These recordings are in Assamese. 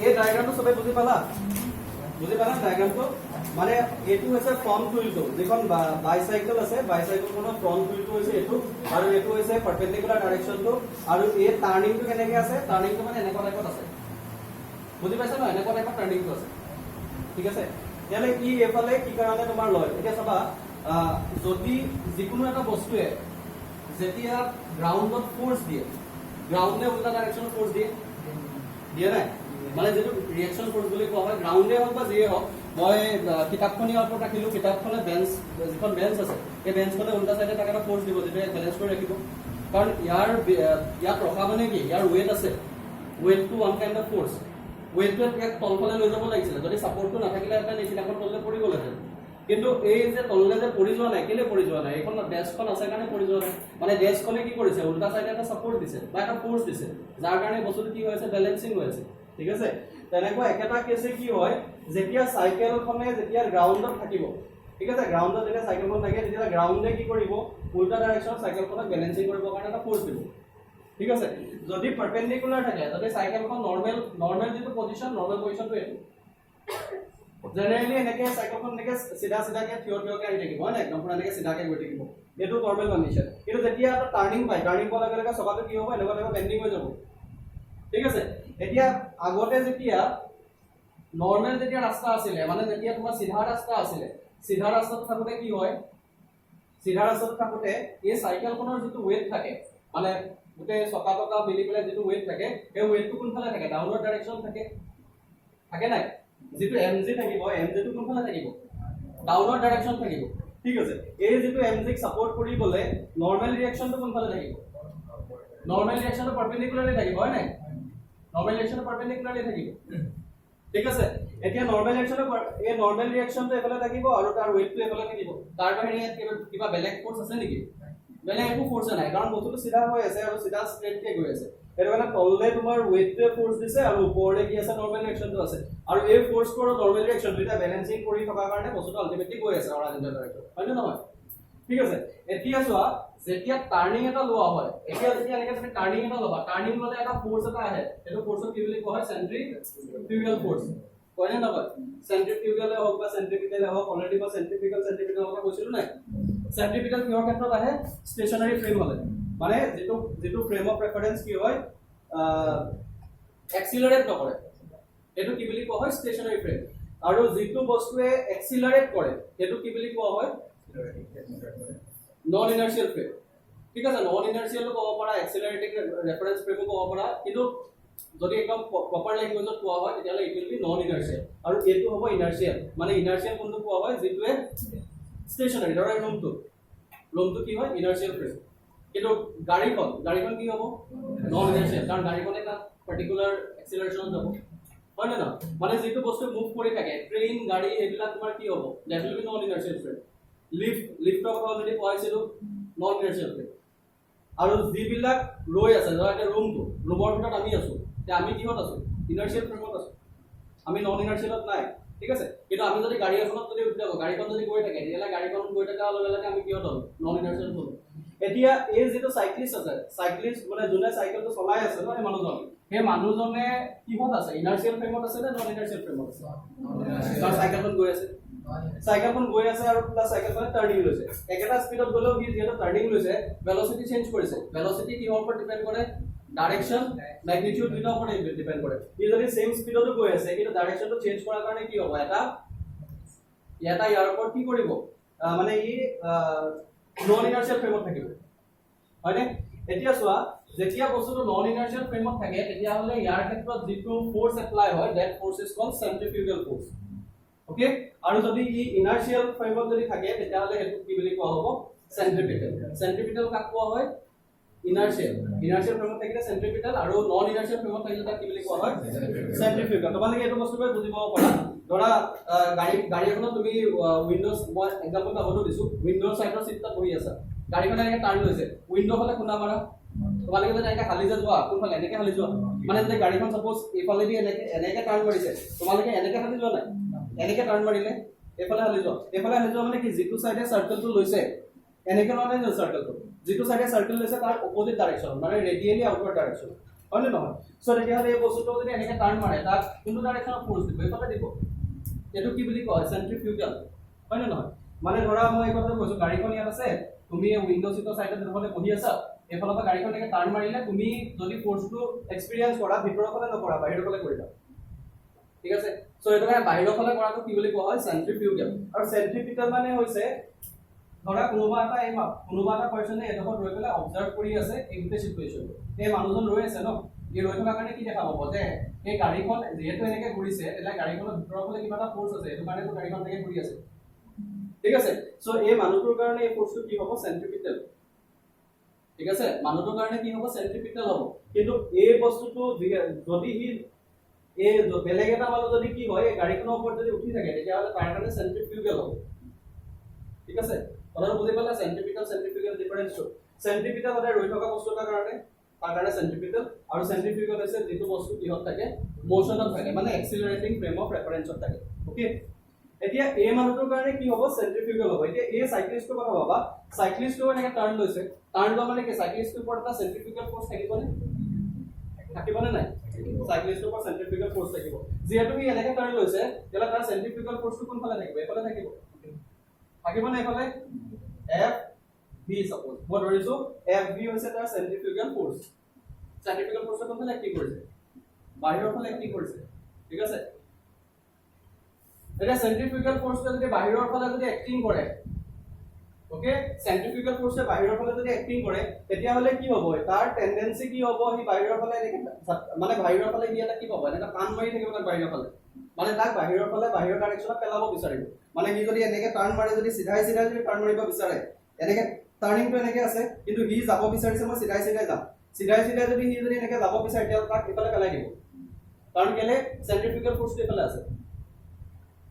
এই ডায়াগ্ৰামটো সবে বুজি পালা ডায়াগ্ৰামটো মানে এইটো হৈছে ফ্ৰন্ট হুইলটো যিখন বাইসাইকেল আছে বাইসাইকেলখনৰ ফ্ৰন্ট হুইলটো হৈছে এইটো আৰু এইটো হৈছে পাৰপেন্ডিকুলাৰ ডাইৰেকশনটো আৰু এই টাৰ্নিংটো কেনেকৈ আছে টাৰ্নিংটো মানে এনেকুৱা টাইপত আছে বুজি পাইছা ন এনেকুৱা টাইপত টাৰ্নিংটো আছে ঠিক আছে ইয়ালে কি এফালে কি কাৰণে তোমাৰ লয় এতিয়া চাবা যদি যিকোনো এটা বস্তুৱে যেতিয়া গ্ৰাউণ্ডত ফোৰ্স দিয়ে গ্ৰাউণ্ডে উল্টা ডাইৰেকশনত ফোৰ্স দিয়ে নাই মানে যেটো ৰিএকশন ফোৰ্স বুলি কোৱা হয় গ্ৰাউণ্ডে হওক বা যিয়ে হওক মই কিতাপখনি ওপৰত ৰাখিলো কিতাপখনে বেঞ্চ যিখন বেঞ্চ আছে এই বেঞ্চখনে উল্টা সাইডে তাক এটা ফোৰ্স দিব যেটো বেলেন্স কৰি ৰাখিব কাৰণ ইয়াৰ ৰখা মানে কি ইয়াৰ ওয়েট আছে weight to one kind of force ওয়েটটো এক তলফালে লৈ যাব লাগিছিল যদি সাপোৰ্টটো নাথাকিলে এটা নিচিনাখন তললে পৰি গ'লহেঁতেন কিন্তু এই যে তললে যে পৰি যোৱা নাই কেলে পৰি যোৱা নাই এইখন ডেস্কখন আছে কাৰণে পৰি যোৱা নাই মানে ডেস্কখনে কি কৰিছে উল্টা সাইডে এটা সাপোৰ্ট দিছে বা এটা ফোৰ্স দিছে যাৰ কাৰণে বস্তুটো কি হৈছে বেলেন্সিং হৈছে ঠিক আছে তেনেকুৱা একেটা কেছে কি হয় যেতিয়া সাইকেলখনে যেতিয়া গ্ৰাউণ্ডত থাকিব ঠিক আছে গ্ৰাউণ্ডত যেতিয়া সাইকেলখন থাকে তেতিয়া গ্ৰাউণ্ডে কি কৰিব উল্টা ডাইৰেকশনত সাইকেলখনক বেলেন্সিং কৰিবৰ কাৰণে এটা ফোৰ্স দিব ঠিক আছে যদি পারপেন্ডিকুলার থাকে যদি সাইকেলখন নরমাল যেটো পজিশন নরমাল পজিশনটো এটো জেনারেলি এনেকে সাইকেলখন এনেকে সিধা সিধাকে থিয়কে আহি থাকিব হয় না একদম পুৰা এনেকে সিধাকে গৈ থাকিব এটো নৰমাল কন্ডিশন কিন্তু যেতিয়া এটা টাৰ্নিং পায় টাৰ্নিং পোৱাৰ লগে লগে সবাটো কি হ'ব এনেকুৱা টাইপৰ বেন্ডিং হৈ যাব ঠিক আছে এতিয়া আগতে যেতিয়া নৰমাল যেতিয়া ৰাস্তা আছিল মানে যেতিয়া তোমাৰ সিধা ৰাস্তা আছিল সিধা ৰাস্তাটো থাকোতে কি হয় সিধা ৰাস্তাটো থাকোতে এই সাইকেলখনৰ যেটো ওয়েট থাকে মানে গোটে চকা টকা মিলি পেলাই যেটো ওয়েট থাকে এই ওয়েটটো কোনফালে থাকে ডাউনৱাৰ্ড ডাইৰেকশন থাকে নাই যেটো এমজি থাকিব এমজি টো কোনফালে থাকিব ডাউনৱাৰ্ড ডাইৰেকশন থাকিব ঠিক আছে এই যেটো এমজি ক সাপোৰ্ট কৰিবলে নৰমাল ৰিঅ্যাকশনটো কোনফালে থাকিব নৰমাল ৰিঅ্যাকশনটো পাৰপেন্ডিকুলাৰলি থাকিব হয় নাই নৰমাল ৰিঅ্যাকশনটো পাৰপেন্ডিকুলাৰলি থাকিব ঠিক আছে এতিয়া নৰমাল ৰিঅ্যাকশনটো এফালে থাকিব আৰু তাৰ ওয়েটটো এফালে থাকিব তাৰ বাহিৰে কিবা বেলেগ ফোৰ্স আছে নেকি বেলেগ একো ফোৰ্স নাই কাৰণ বস্তুটো সিধা হৈ আছে আৰু সিধা স্ট্ৰেট কে গৈ আছে এৰ মানে তললে তোমাৰ ওয়েটটোৱে ফোৰ্স দিছে আৰু ওপৰলে কি আছে নৰমাল ৰিঅ্যাকশনটো আছে আৰু এই ফোৰ্সটো আৰু নৰমাল ৰিঅ্যাকশন দুটা বেলেন্সিং কৰি থকাৰ কাৰণে বস্তুটো আলটিমেটলি গৈ আছে অৰাজিনেল ডাইৰেকশন হয় নে নহয় ঠিক আছে এতিয়া চোৱা যেতিয়া টাৰ্নিং এটা লোৱা হয় এতিয়া যেতিয়া এনেকে তুমি টাৰ্নিং এটা লবা টাৰ্নিং ললে এটা ফোৰ্স এটা আহে এটো ফোৰ্সক কি বুলি কোৱা হয় সেন্ট্ৰিফিউগাল ফোৰ্স কয় নে নহয় সেন্ট্ৰিফিউগালে হওক বা সেন্ট্ৰিপিটালে হওক অলৰেডি বা সেন্ট্ৰিফিউগাল কথা কৈছিলো নাই সেন্ট্ৰিপিটাল কিহৰ ক্ষেত্ৰত আহে ষ্টেচনাৰী ফ্ৰেম হলে মানে যেটো ফ্ৰেম অফ ৰেফাৰেন্স কি হয় এক্সিলাৰেট নকৰে এটো কি বুলি কোৱা হয় ষ্টেচনাৰী ফ্ৰেম আৰু যেটো বস্তুৱে এক্সিলাৰেট কৰে এটো কি বুলি কোৱা হয় নন ইনাৰ্শিয়াল ফ্ৰেম ঠিক আছে নন ইনাৰ্শিয়াল ক'ব পাৰা এক্সিলাৰেটিং ৰেফাৰেন্স ফ্ৰেম ক'ব পাৰা কিন্তু যদি একদম প্ৰপাৰ ল্যাঙ্গুৱেজত কোৱা হয় তেতিয়ালে ইট উইল বি নন ইনাৰ্শিয়াল আৰু এটো হ'ব ইনাৰ্শিয়াল মানে ইনাৰ্শিয়াল কোনটো কোৱা হয় যেটোৱে ষ্টেচনাৰী ধৰা ৰুমটো কি হয় ইনাৰ্শিয়াল ফ্ৰেম কিন্তু গাড়ীখন কি হ'ব নন ইনাৰ্শিয়াল কাৰণ গাড়ীখন এটা পাৰ্টিকুলাৰ এক্সিলাৰেশনত যাব হয় না মানে যেটো বস্তু মুভ কৰি থাকে ট্ৰেইন গাড়ী এবিলাক তোমাৰ কি হ'ব that will be non inertial frame লিফটৰ কথা অলৰেডি কৈছিলো নন ইনাৰ্শিয়াল ফ্ৰেম আৰু যিবিলাক ৰৈ আছে ধৰা এটা ৰুমৰ ভিতৰত আমি আছো তে আমি কিহত আছো ইনাৰ্শিয়াল ফ্ৰেমত আছো আমি নন ইনাৰ্শিয়ালত নাই ঠিক আছে কিন্তু আমি যদি গাড়ী এখনত যদি উঠি যাও গাড়ীখন যদি গৈ থাকে তেতিয়ালে গাড়ীখন গৈ থকা লগে আমি কিহত হলো নন ইনাৰ্শিয়াল হলো এতিয়া এই যেটো সাইক্লিষ্ট আছে সাইক্লিষ্ট মানে যোনে সাইকেলটো চলাই আছে ন এই মানুহজন সেই মানুহজনে কিহত আছে ইনাৰ্শিয়াল ফ্ৰেমত আছে নে নন ইনাৰ্শিয়াল ফ্ৰেমত আছে কাৰণ সাইকেলখন গৈ আছে আৰু প্লাস সাইকেলখন টাৰ্নিং লৈছে একেটা স্পিডত গলেও কি যেটা টাৰ্নিং লৈছে ভেলোসিটি চেঞ্জ কৰিছে ভেলোসিটি কিহৰ ওপৰত ডিপেন্ড কৰে ডাইৰেকশন ম্যাগনিটিউড দুটাৰ ওপৰত ডিপেন্ড কৰে ই যদি সেম স্পিডতো গৈ আছে কিন্তু ডাইৰেকশনটো চেঞ্জ কৰাৰ কাৰণে কি হ'ব এটা ইয়াৰ ওপৰত কি কৰিব মানে ই নন ইনাৰ্শিয়াল ফ্ৰেমত থাকিব হয়নে এতিয়া চোৱা যেতিয়া বস্তুটো নন ইনাৰ্শিয়াল ফ্ৰেমত থাকে তেতিয়া হলে ইয়াৰ ক্ষেত্ৰত যেটো ফোৰ্স এপ্লাই হয় that force is called centrifugal force okay আৰু যদি ই ইনাৰ্শিয়াল ফ্ৰেমত যদি থাকে তেতিয়া হলে হেতু কি বুলি কোৱা হ'ব সেন্ট্ৰিপিটাল কাক কোৱা হয় ইনাৰ্শিয়াল ফ্ৰেমত থাকিলে সেন্ট্ৰিপিটাল আৰু নন ইনাৰ্শিয়াল ফ্ৰেমত থাকিলে তাক কি বুলি কোৱা হয় সেন্ট্ৰিফিউগাল তোমালোকে এইটো বস্তুটো বুজিব পাৰা ধৰা গাড়ী এখনত তুমি উইন্ডোজ মই এক্সাম্পল এটা হলো দিছো উইন্ডোজ সাইডৰ সিটত বহি আছা গাড়ীখন এনেকে টাৰ্ন লৈছে উইন্ডো ফালে খুন্দা মাৰা তোমালোকে যদি এনেকে হালি যোৱা কোনফালে এনেকে হালি যোৱা মানে যদি গাড়ীখন সাপোজ এইফালে দি এনেকে টাৰ্ন কৰিছে তোমালোকে এনেকে হালি যোৱা নাই এনেকে টাৰ্ন মাৰিলে এইফালে হালি যোৱা মানে কি যেটো সাইডে সাৰ্কেলটো লৈছে এনেকে নহয় যে সাৰ্কেলটো যেটো সাইডে সাৰ্কেল লৈছে তাৰ অপোজিট ডাইৰেকশন মানে ৰেডিয়ালি আউটৱাৰ্ড ডাইৰেকশন হয় নে নহয় সো তেতিয়াহলে এই বস্তুটো যদি এনেকে টাৰ্ণ মাৰে তাক কোনটো ডাইৰেকশ্যনত ফোৰ্স দিব এইফালে দিব এটো কি বুলি কয় সেন্ট্ৰিফিউগাল হয় নে নহয় মানে ধৰা মই এই কথা কৈছো গাড়ীখন ইয়াত আছে তুমি এই উইন্ডো সিটৰ সাইডত ধৰলে বহি আছা এফালৰ পৰা গাড়ীখন এনেকে টাৰ্ণ মাৰিলে তুমি যদি ফোৰ্সটো এক্সপেৰিয়েন্স কৰা ভিতৰৰ ফালে নকৰা বাহিৰৰ ফালে কৰিবা ঠিক আছে সো এটো কাৰণে বাহিৰৰ ফালে কৰাটো কি বুলি কোৱা হয় সেন্ট্ৰিফিউগাল আৰু সেন্ট্ৰিপিটাল মানে হৈছে ধৰা কোনোবা এটা পাৰ্সনে এডোখৰ ৰৈ পেলাই অবজাৰ্ভ কৰি আছে এই গোটেই সিচুৱেচন এই মানুহজন ৰৈ আছে ন এই ৰৈ থকাৰ কাৰণে কি দেখা পাব যে এই গাড়ীখন যেহেতু এনেকে ঘূৰিছে এটা গাড়ীখনৰ ভিতৰৰ ফালে কিবা এটা ফোৰ্স আছে এটো কাৰণে তো গাড়ীখন এনেকে ঘূৰি আছে ঠিক আছে সো এই মানুহটোৰ কাৰণে এই ফোৰ্সটো কি হ'ব সেন্ট্ৰিপিটাল ঠিক আছে মানুহটোৰ কাৰণে কি হ'ব সেন্ট্ৰিপিটাল হ'ব কিন্তু এই বস্তুটো যদি হি এই বেলেগ এটা মানুহ যদি কি হয় এই গাড়ীখনৰ ওপৰত যদি উঠি থাকে তেতিয়াহ'লে তাৰ কাৰণে সেন্ট্ৰিফিউগাল হ'ব ঠিক আছে কথাটো বুজি পালা সেন্ট্ৰিপিটাল ডিফাৰেন্সটো সেন্ট্ৰিপিটাল মানে ৰৈ থকা বস্তু এটাৰ কাৰণে তাৰ কাৰণে সেন্ট্ৰিপিটাল আৰু সেন্ট্ৰিফিউগাল হৈছে যিটো বস্তু কিহত থাকে মোশনত থাকে মানে এক্সিলাৰেটিং ফ্ৰেম অফ ৰেফাৰেন্সত থাকে ওকে এতিয়া এই মানুহটোৰ কাৰণে কি হ'ব সেন্ট্ৰিফিউগাল হ'ব এতিয়া এই সাইক্লিষ্টৰ কথা ভাবা সাইক্লিষ্টটো এনেকে টাৰ্ণ লৈছে টাৰ্ণ লোৱা মানে কি সাইক্লিষ্টৰ ওপৰত এটা সেন্ট্ৰিফিউগাল ফোৰ্স থাকিবনে নাই সাইক্লিষ্টৰ ওপৰত সেন্ট্ৰিফিউগাল ফোৰ্স থাকিব যেহেতু ই এনেকে টাৰ্ণ লৈছে তেলা তাৰ সেন্ট্ৰিফিউগাল ফোৰ্সটো কোনফালে থাকিব এফালে থাকিব না এফালে এফ ভি সাপোজ মই ধৰিছো এফ ভি হৈছে তাৰ সেন্ট্ৰিফিউগাল ফোৰ্স কোনফালে এক্টিভ কৰিছে বাহিৰৰ ফালে এক্টিভ কৰিছে ঠিক আছে এটা সেন্ট্ৰিফিউগাল ফোৰ্সটো যদি বাহিৰৰ ফালে যদি এক্টিং কৰে ওকে সেন্ট্ৰিফিউগাল ফোৰ্সে বাহিৰৰ ফালে যদি এক্টিং কৰে তেতিয়া হলে কি হ'ব তাৰ টেন্ডেন্সি কি হ'ব হি বাহিৰৰ ফালে এনেকে মানে বাহিৰৰ ফালে হি এটা কি পাব এনেকা টান মাৰি থাকিব তাৰ বাহিৰৰ ফালে মানে তাক বাহিৰৰ ফালে বাহিৰৰ ডাইৰেকশ্যনত পেলাব বিচাৰিব মানে হি যদি এনেকে টাৰ্ণ মাৰি যদি সিধাই যদি টাৰ্ণ মাৰিব বিচাৰে এনেকে টাৰ্নিংটো এনেকে আছে কিন্তু হি যাব বিচাৰিছে মই সিধাই যাম সিধাই যদি হি যদি এনেকে যাব বিচাৰে তেতিয়া তাক ইফালে পেলাই দিব কাৰণ কেলে সেন্ট্ৰিফিউগাল ফোৰ্সটো ইফালে আছে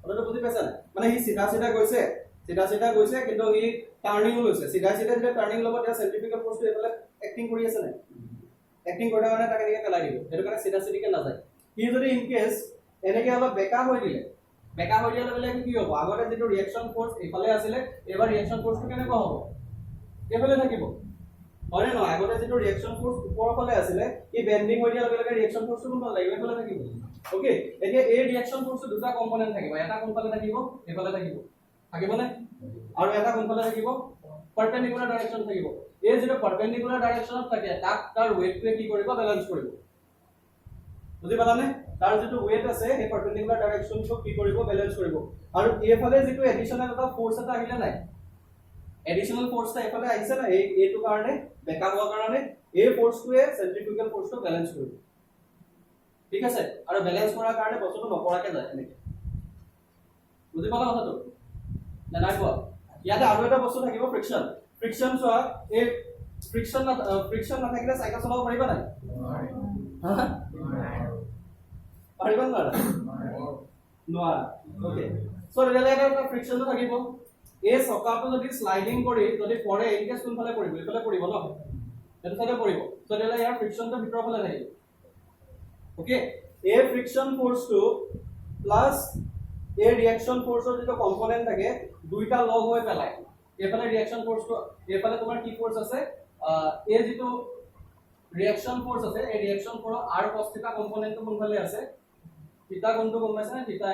কথাটো বুজি পাইছা মানে হি সিধা গৈছে কিন্তু হি টাৰ্নিং লৈছে সিধা যদি টাৰ্নিং ল'ব তেতিয়া সেন্ট্ৰিফিউগাল ফোৰ্সটো এফালে এক্টিং কৰি আছে নাই এক্টিং কৰা মানে তাক এনেকে পেলাই দিব সেইটো কাৰণে সিধাকে নাযায় হি যদি ইন কেস এনেকে অলপ বেকা হৈ দিলে বেলে কি হ'ব আগতে যেটো ৰিঅ্যাকশন ফোৰ্স এফালে আছিল এবাৰ ৰিঅ্যাকশন ফোৰ্সটো কেনেকুৱা হ'ব এফালে থাকিব হয় না আগতে যেটো ৰিঅ্যাকশন ফোৰ্স ওপৰৰ ফালে আছিল ই বেন্ডিং হৈ দিয়াৰ লগে ৰিঅ্যাকশন ফোৰ্সটো কোনফালে লাগিব এফালে থাকিব ওকে এতিয়া এই ৰিঅ্যাকশন ফোৰ্সৰ দুটা কম্পোনেন্ট থাকিব এটা কোনফালে থাকিব এফালে থাকিবনে আৰু এটা কোনফালে থাকিব পাৰপেন্ডিকুলাৰ ডাইৰেকশ্যন থাকিব এই যেটো পাৰপেন্ডিকুলাৰ ডাইৰেকশ্যনত থাকে তাক তাৰ ওয়েটটোৱে কি কৰিব বেলেন্স কৰিব বুজি পালানে তাৰ যেটো ওয়েট আছে এই পাৰপেন্ডিকুলাৰ ডাইৰেকশ্যনটো কি কৰিব বেলেন্স কৰিব আৰু এইফালে যেটো এডিশনাল এটা ফোৰ্স এটা আহিলে নাই এডিশনাল ফোৰ্সটা এফালে আহিছে না এইটো কাৰণে বেকা হোৱাৰ কাৰণে এই ফোৰ্সটোৱে সেন্ট্ৰিফিউগাল ফোৰ্সটো বেলেন্স কৰিব ঠিক আছে আৰু বেলেন্স কৰাৰ কাৰণে বস্তুটো নকৰাকে যায় এনেকে বুজি পালা কথাটো না নাই কোৱা ইয়াতে আৰু এটা বস্তু থাকিব ফ্ৰিকশন চোৱা এই ফ্ৰিকশন নাথাকিলে সাইকেল চলাব পাৰিবা নাই পাৰিবা নোৱাৰা ওকে সো ৰিলেটেড এটা ফ্ৰিকশনটো থাকিব এই চকাটো যদি স্লাইডিং কৰি যদি পৰে ইনকেস কোনফালে পৰিব এফালে পৰিব ন এটো সাইডে পৰিব সো তেলে ইয়াৰ ফ্ৰিকশনটো ভিতৰৰ ফালে থাকিব ওকে এই ফ্ৰিকশন ফোৰ্সটো প্লাস এই ৰিঅ্যাকশন ফোৰ্সৰ যেটো কম্পোনেন্ট থাকে দুইটা লগ হৈ পেলাই এফালে ৰিঅ্যাকশন ফোৰ্সটো এফালে তোমাৰ কি ফোৰ্স আছে এই যেটো ৰিঅ্যাকশন ফোৰ্স আছে এই ৰিঅ্যাকশন ফোৰ্সৰ r cos θ কম্পোনেন্টটো কোনফালে আছে থিটা কোনটো গম পাইছা না থিটা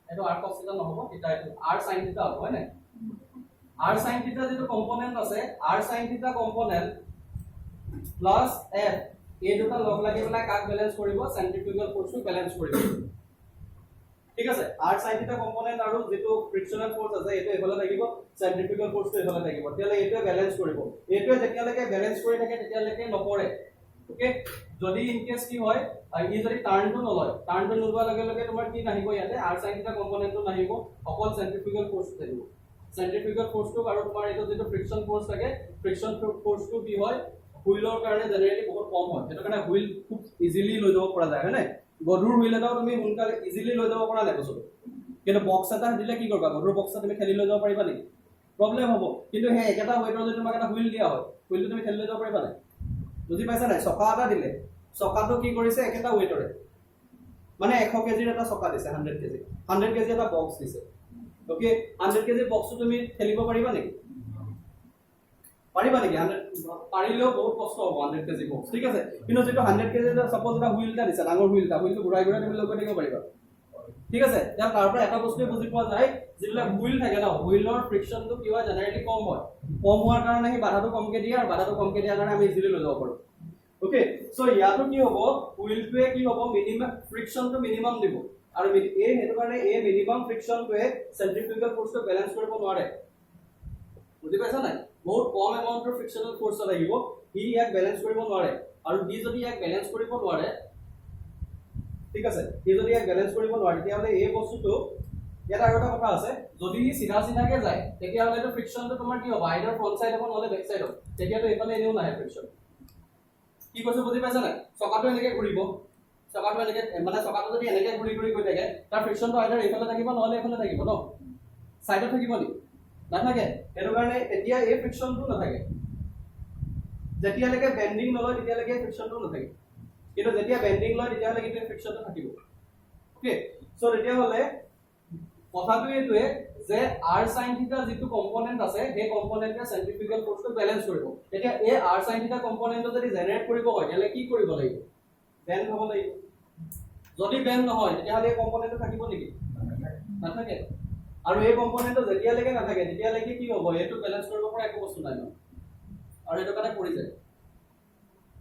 এটো r cos θ নহব থিটা এটো r sin θ হ'ব হয় না r sin θ যেটো কম্পোনেন্ট আছে r sin θ component plus f এই দুটা লগ লাগি পেলাই কাক বেলেন্স কৰিব সেন্ট্ৰিফিউগাল ফোৰ্সটো বেলেন্স কৰিব ঠিক আছে r sin θ কম্পোনেন্ট আৰু যেটো ফ্ৰিকশনাল ফোৰ্স আছে এটো এফালে থাকিব সেন্ট্ৰিফিউগাল ফোৰ্সটো এফালে থাকিব তেলে এটো বেলেন্স কৰিব এটো যেতিয়ালৈকে বেলেন্স কৰি থাকে তেতিয়ালৈকে নপৰে ওকে যদি ইন কেস কি হয় ই যদি টাৰ্নটো নোলোৱাৰ লগে তোমাৰ কি নাহিব ইয়াতে r sin θ কম্পোনেন্টটো নাহিব অকল সেন্ট্ৰিফিউগাল ফোৰ্সটো থাকিব সেন্ট্ৰিফিউগাল ফোৰ্সটো আৰু তোমাৰ এটো যেটো ফ্ৰিকশন ফোৰ্স থাকে ফ্ৰিকশন ফোৰ্সটো কি হয় হুইলৰ কাৰণে জেনেৰেলি বহুত কম হয় সেইটো কাৰণে হুইল খুব ইজিলি লৈ যাব পৰা যায় হয়নে গধুৰ হুইল এটাও তুমি সোনকালে ইজিলি লৈ যাব পৰা নাই বস্তুটো কিন্তু বক্স এটা দিলে কি কৰিবা গধুৰ বক্স এটা তুমি খেলি লৈ যাব পাৰিবা নেকি প্ৰবলেম হ'ব কিন্তু হে একেটা ওয়েটৰ যদি তোমাক এটা হুইল দিয়া হয় হুইলটো তুমি খেলি লৈ যাব পাৰিবা নাই বুজি পাইছা নাই চকা এটা দিলে চকাটো কি কৰিছে একেটা ওয়েটৰে মানে 100 কেজিৰ এটা চকা দিছে 100 কেজি এটা বক্স দিছে ওকে 100 কেজি বক্সটো তুমি খেলিব পাৰিবা নেকি পাৰিবা নেকি 100 পাৰিলেও বহুত কষ্ট হ'ব 100 কেজি বক্স ঠিক আছে কিন্তু যেটো 100 কেজি সাপোজ এটা হুইল এটা দিছে ডাঙৰ হুইল এটা হুইলটো ঘূৰাই ঘূৰাই তুমি লগাই থাকিব পাৰিবা ঠিক আছে এতিয়া তাৰ পৰা এটা বস্তু বুজি পোৱা যায় যেবিলাক হুইল থাকে ন হুইলৰ ফ্ৰিকশনটো কি হয় জেনাৰেলি কম হয় কম হোৱাৰ কাৰণে হি বাধাটো কমকে দিয়ে আৰু বাধাটো কমকে দিয়াৰ কাৰণে আমি ইজিলি লৈ যাব পাৰো ওকে সো ইয়াতো কি হ'ব হুইলটোৱে কি হ'ব মিনিমাম ফ্ৰিকশনটো মিনিমাম দিব আৰু এই হেতু কাৰণে এই মিনিমাম ফ্ৰিকশনটোৱে সেন্ট্ৰিফিউগাল ফোৰ্সটো বেলেন্স কৰিব নোৱাৰে বুজি পাইছা নাই বহুত কম এমাউন্টৰ ফ্ৰিকশনাল ফোৰ্স লাগিব ই ইয়াক বেলেন্স কৰিব নোৱাৰে আৰু ই যদি ইয়াক বেলেন্স কৰিব নোৱাৰে ঠিক আছে ই যদি ইয়াক বেলেন্স কৰিব নোৱাৰে তেতিয়াহলে এই বস্তুটো ইয়াত আৰু এটা কথা আছে যদি ই সিধা সিধাকে যায় তেতিয়াহলে তো ফ্ৰিকশনটো তোমাৰ কি হ'ব আইদাৰ ফ্ৰন্ট সাইড হ'ব নহলে বেক সাইড হ'ব তেতিয়াতো এফালে এনেও নাহে ফ্ৰিকশন কি কৈছো বুজি পাইছা নাই চকাটো এনেকে ঘূৰিব চকাটো এনেকে মানে চকাটো যদি এনেকে ঘূৰি ঘূৰি গৈ থাকে তাৰ ফ্ৰিকশনটো আইদাৰ এইফালে থাকিব নহলে এইফালে থাকিব ন সাইডত থাকিব নি নাথাকে এটো কাৰণে এতিয়া এই ফ্ৰিকশনটো নাথাকে যেতিয়ালৈকে বেন্ডিং নলয় তেতিয়ালৈকে ফ্ৰিকশনটো নাথাকে কিন্তু যেতিয়া বেন্ডিং লয় তেতিয়ালৈকে এই ফ্ৰিকশনটো থাকিব ওকে সো তেতিয়াহলে কথাটো এইটোৱে যে r sin θ যেটো কম্পোনেন্ট আছে সেই কম্পোনেন্টে সেন্ট্ৰিফিউগাল ফোৰ্সটো বেলেন্স কৰিব এতিয়া এই r sin θ কম্পোনেন্টটো যদি জেনাৰেট কৰিব হয় তেলে কি কৰিব লাগিব বেন্ড হ'ব লাগিব যদি বেন্ড নহয় তেতিয়াহলে এই কম্পোনেন্টটো থাকিব নেকি নাথাকে আৰু এই কম্পোনেন্টটো যেতিয়ালৈকে নাথাকে তেতিয়ালৈকে কি হ'ব এটো বেলেন্স কৰিব পৰা একো বস্তু নাই আৰু এটো কাৰণে পৰি যায়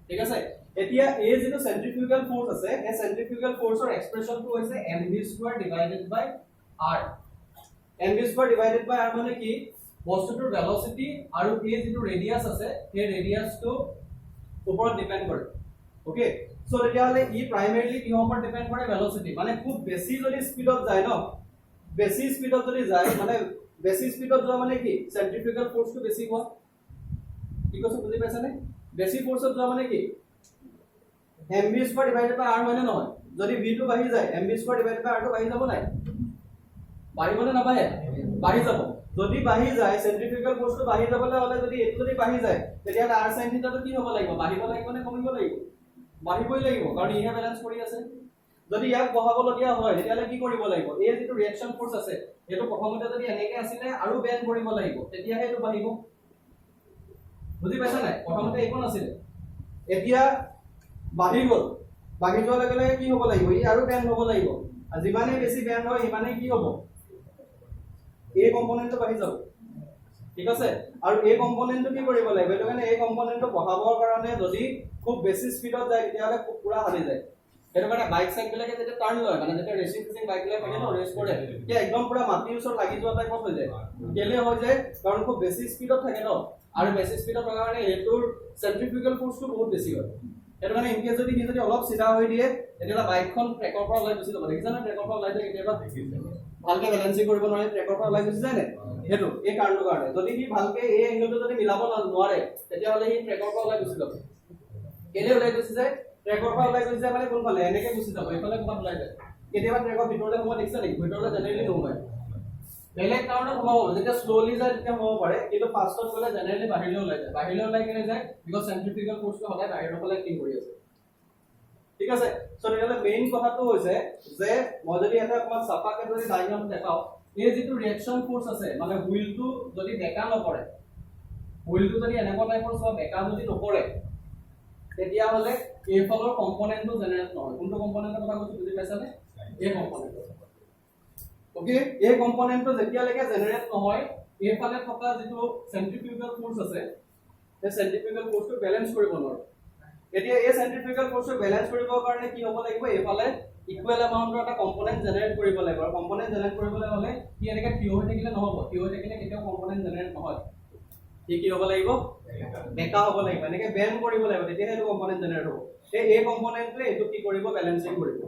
ঠিক আছে এতিয়া এই যেটো সেন্ট্ৰিফিউগাল ফোৰ্স আছে এই সেন্ট্ৰিফিউগাল ফোৰ্সৰ এক্সপ্ৰেশনটো হৈছে mv² ডিভাইডেড বাই r mv² ডিভাইডেড বাই r মানে কি বস্তুটোৰ ভেলোসিটি আৰু এই যেটো ৰেডিয়াস আছে সেই ৰেডিয়াসটো ওপৰত ডিপেন্ড কৰে ওকে সো তেতিয়াহলে ই প্ৰাইমাৰিলি কি ওপৰত ডিপেন্ড কৰে ভেলোসিটি মানে খুব বেছি যদি স্পিডত যায় ন বেছি স্পিডত যদি যায় মানে বেছি স্পিডত যোৱা মানে কি সেন্ট্ৰিফিউগাল ফোৰ্সটো বেছি হোৱা কি কৈছো বুজি পাইছা নে বেছি ফোৰ্সত যোৱা মানে কি mv² ডিভাইডেড বাই r মানে নহয় যদি v টো বাঢ়ি যায় mv² ডিভাইডেড বাই r টো বাঢ়ি যাব নাই বাঢ়িবনে নাবাঢ়ে বাঢ়ি যাব যদি বাঢ়ি যায় সেন্ট্ৰিফিউগাল ফোৰ্সটো বাঢ়ি যাবলৈ হলে যদি এটো যদি বাঢ়ি যায় তেতিয়া r sin θ টো কি হ'ব লাগিব বাঢ়িব লাগিব নে কমিব লাগিব বাঢ়িবই লাগিব কাৰণ ইহে বেলেন্স কৰি আছে যদি ইয়াক বহাবলগীয়া হয় তেতিয়ালে কি কৰিব লাগিব এই যেটো ৰিঅ্যাকশন ফোৰ্স আছে এটো প্ৰথমতে যদি এনেকে আছিল আৰু বেন্ড কৰিব লাগিব তেতিয়াহে এটো বাঢ়িব বুজি পাইছা নাই প্ৰথমতে একো নাছিল এতিয়া বাঢ়ি গল বাঢ়ি যোৱাৰ লগে লগে কি হ'ব লাগিব ই আৰু বেন্ড হ'ব লাগিব আৰু যিমানে বেছি বেন্ড হয় ইমানে কি হ'ব এই কম্পোনেন্টটো বাঢ়ি যাব ঠিক আছে আৰু এই কম্পোনেন্টটো কি কৰিব লাগিব এটো কাৰণে এই কম্পোনেন্টটো বহাবৰ কাৰণে যদি খুব বেছি স্পিডত যায় তেতিয়ালে পুৰা হালি যায় এটো কাৰণে বাইক সাইড বিলাকে যেটা টাৰ্ন লয় মানে যেটা ৰেচিং বাইক বিলাক থাকে ন ৰেস কৰে তে একদম পুৰা মাটিৰ ওচৰত লাগি যোৱা টাইপত হৈ যায় কেলে হৈ যায় কাৰণ খুব বেছি স্পিডত থাকে ন আৰু বেছি স্পিডত থকা কাৰণে এটোৰ সেন্ট্ৰিফিউগাল ফোৰ্সটো বহুত বেছি হয় এটো কাৰণে ইনকেস যদি কি যদি অলপ সিধা হৈ দিয়ে তেতিয়া বাইকখন ট্ৰেকৰ পৰা ওলাই গুচি যাব দেখিছা না ট্ৰেকৰ পৰা ওলাই যায় কেতিয়াবা ভালকে বেলেন্সিং কৰিব নোৱাৰে ট্ৰেকৰ পৰা ওলাই গুচি যায় নে হেতু এই কাৰণটো কাৰণে যদি কি ভালকে এই এংগলটো যদি মিলাব নোৱাৰে তেতিয়া হলে ই ট্ৰেকৰ পৰা ওলাই গুচি যাব কেলে ওলাই গুচি যায় ট্ৰেকৰ পৰা ওলাই গুচি যায় মানে কোন ফালে এনেকে গুচি যাব এইফালে কোন ওলাই যায় কেতিয়াবা ট্ৰেকৰ ভিতৰলে সোমাই দেখিছা নেকি ভিতৰলে জেনেৰেলি নোমায় বেলেগ কাৰণত সোমাব যেতিয়া স্লোলি যায় তেতিয়া সোমাব পাৰে কিন্তু ফাষ্টত গলে জেনেৰেলি বাহিৰলৈ ওলাই যায় বাহিৰলৈ ওলাই কেনে যায় বিকজ সেন্ট্ৰিফিউগাল ফোৰ্সটো সদায় বাহিৰৰ ফালে কি কৰি আছে ঠিক আছে সো তেতিয়ালে মেইন কথাটো হৈছে যে মই যদি এটা অকমান সাফাকে যদি ডায়াগ্ৰাম দেখাও এই যেটো ৰিঅ্যাকশন ফোৰ্স আছে মানে হুইলটো যদি বেকা নপৰে হুইলটো যদি এনেকুৱা টাইপৰ সব বেকা যদি নপৰে তেতিয়া হলে এই ফলৰ কম্পোনেন্টটো জেনাৰেট নহয় কোনটো কম্পোনেন্টৰ কথা কৈছো বুজি পাইছানে এই কম্পোনেন্ট ওকে এই কম্পোনেন্টটো যেতিয়ালৈকে জেনাৰেট নহয় এই ফালে থকা যেটো সেন্ট্ৰিফিউগাল ফোৰ্স আছে এই সেন্ট্ৰিফিউগাল ফোৰ্সটো বেলেন্স কৰিব নোৱাৰে এতিয়া এই সেন্ট্ৰিফিউগাল ফোৰ্সটো বেলেন্স কৰিবৰ কাৰণে কি হ'ব লাগিব এইফালে ইকুৱেল এমাউন্টৰ এটা কম্পোনেন্ট জেনাৰেট কৰিব লাগিব আৰু কম্পোনেন্ট জেনাৰেট কৰিবলৈ হলে কি এনেকে থিয় হৈ থাকিলে নহব থিয় হৈ থাকিলে কেতিয়াও কম্পোনেন্ট জেনাৰেট নহয় কি হ'ব লাগিব বেকা হ'ব লাগিব এনেকে বেন্ড কৰিব লাগিব তেতিয়া হেতু কম্পোনেন্ট জেনাৰেট হ'ব এই কম্পোনেন্টটোৱে এটো কি কৰিব বেলেন্সিং কৰিব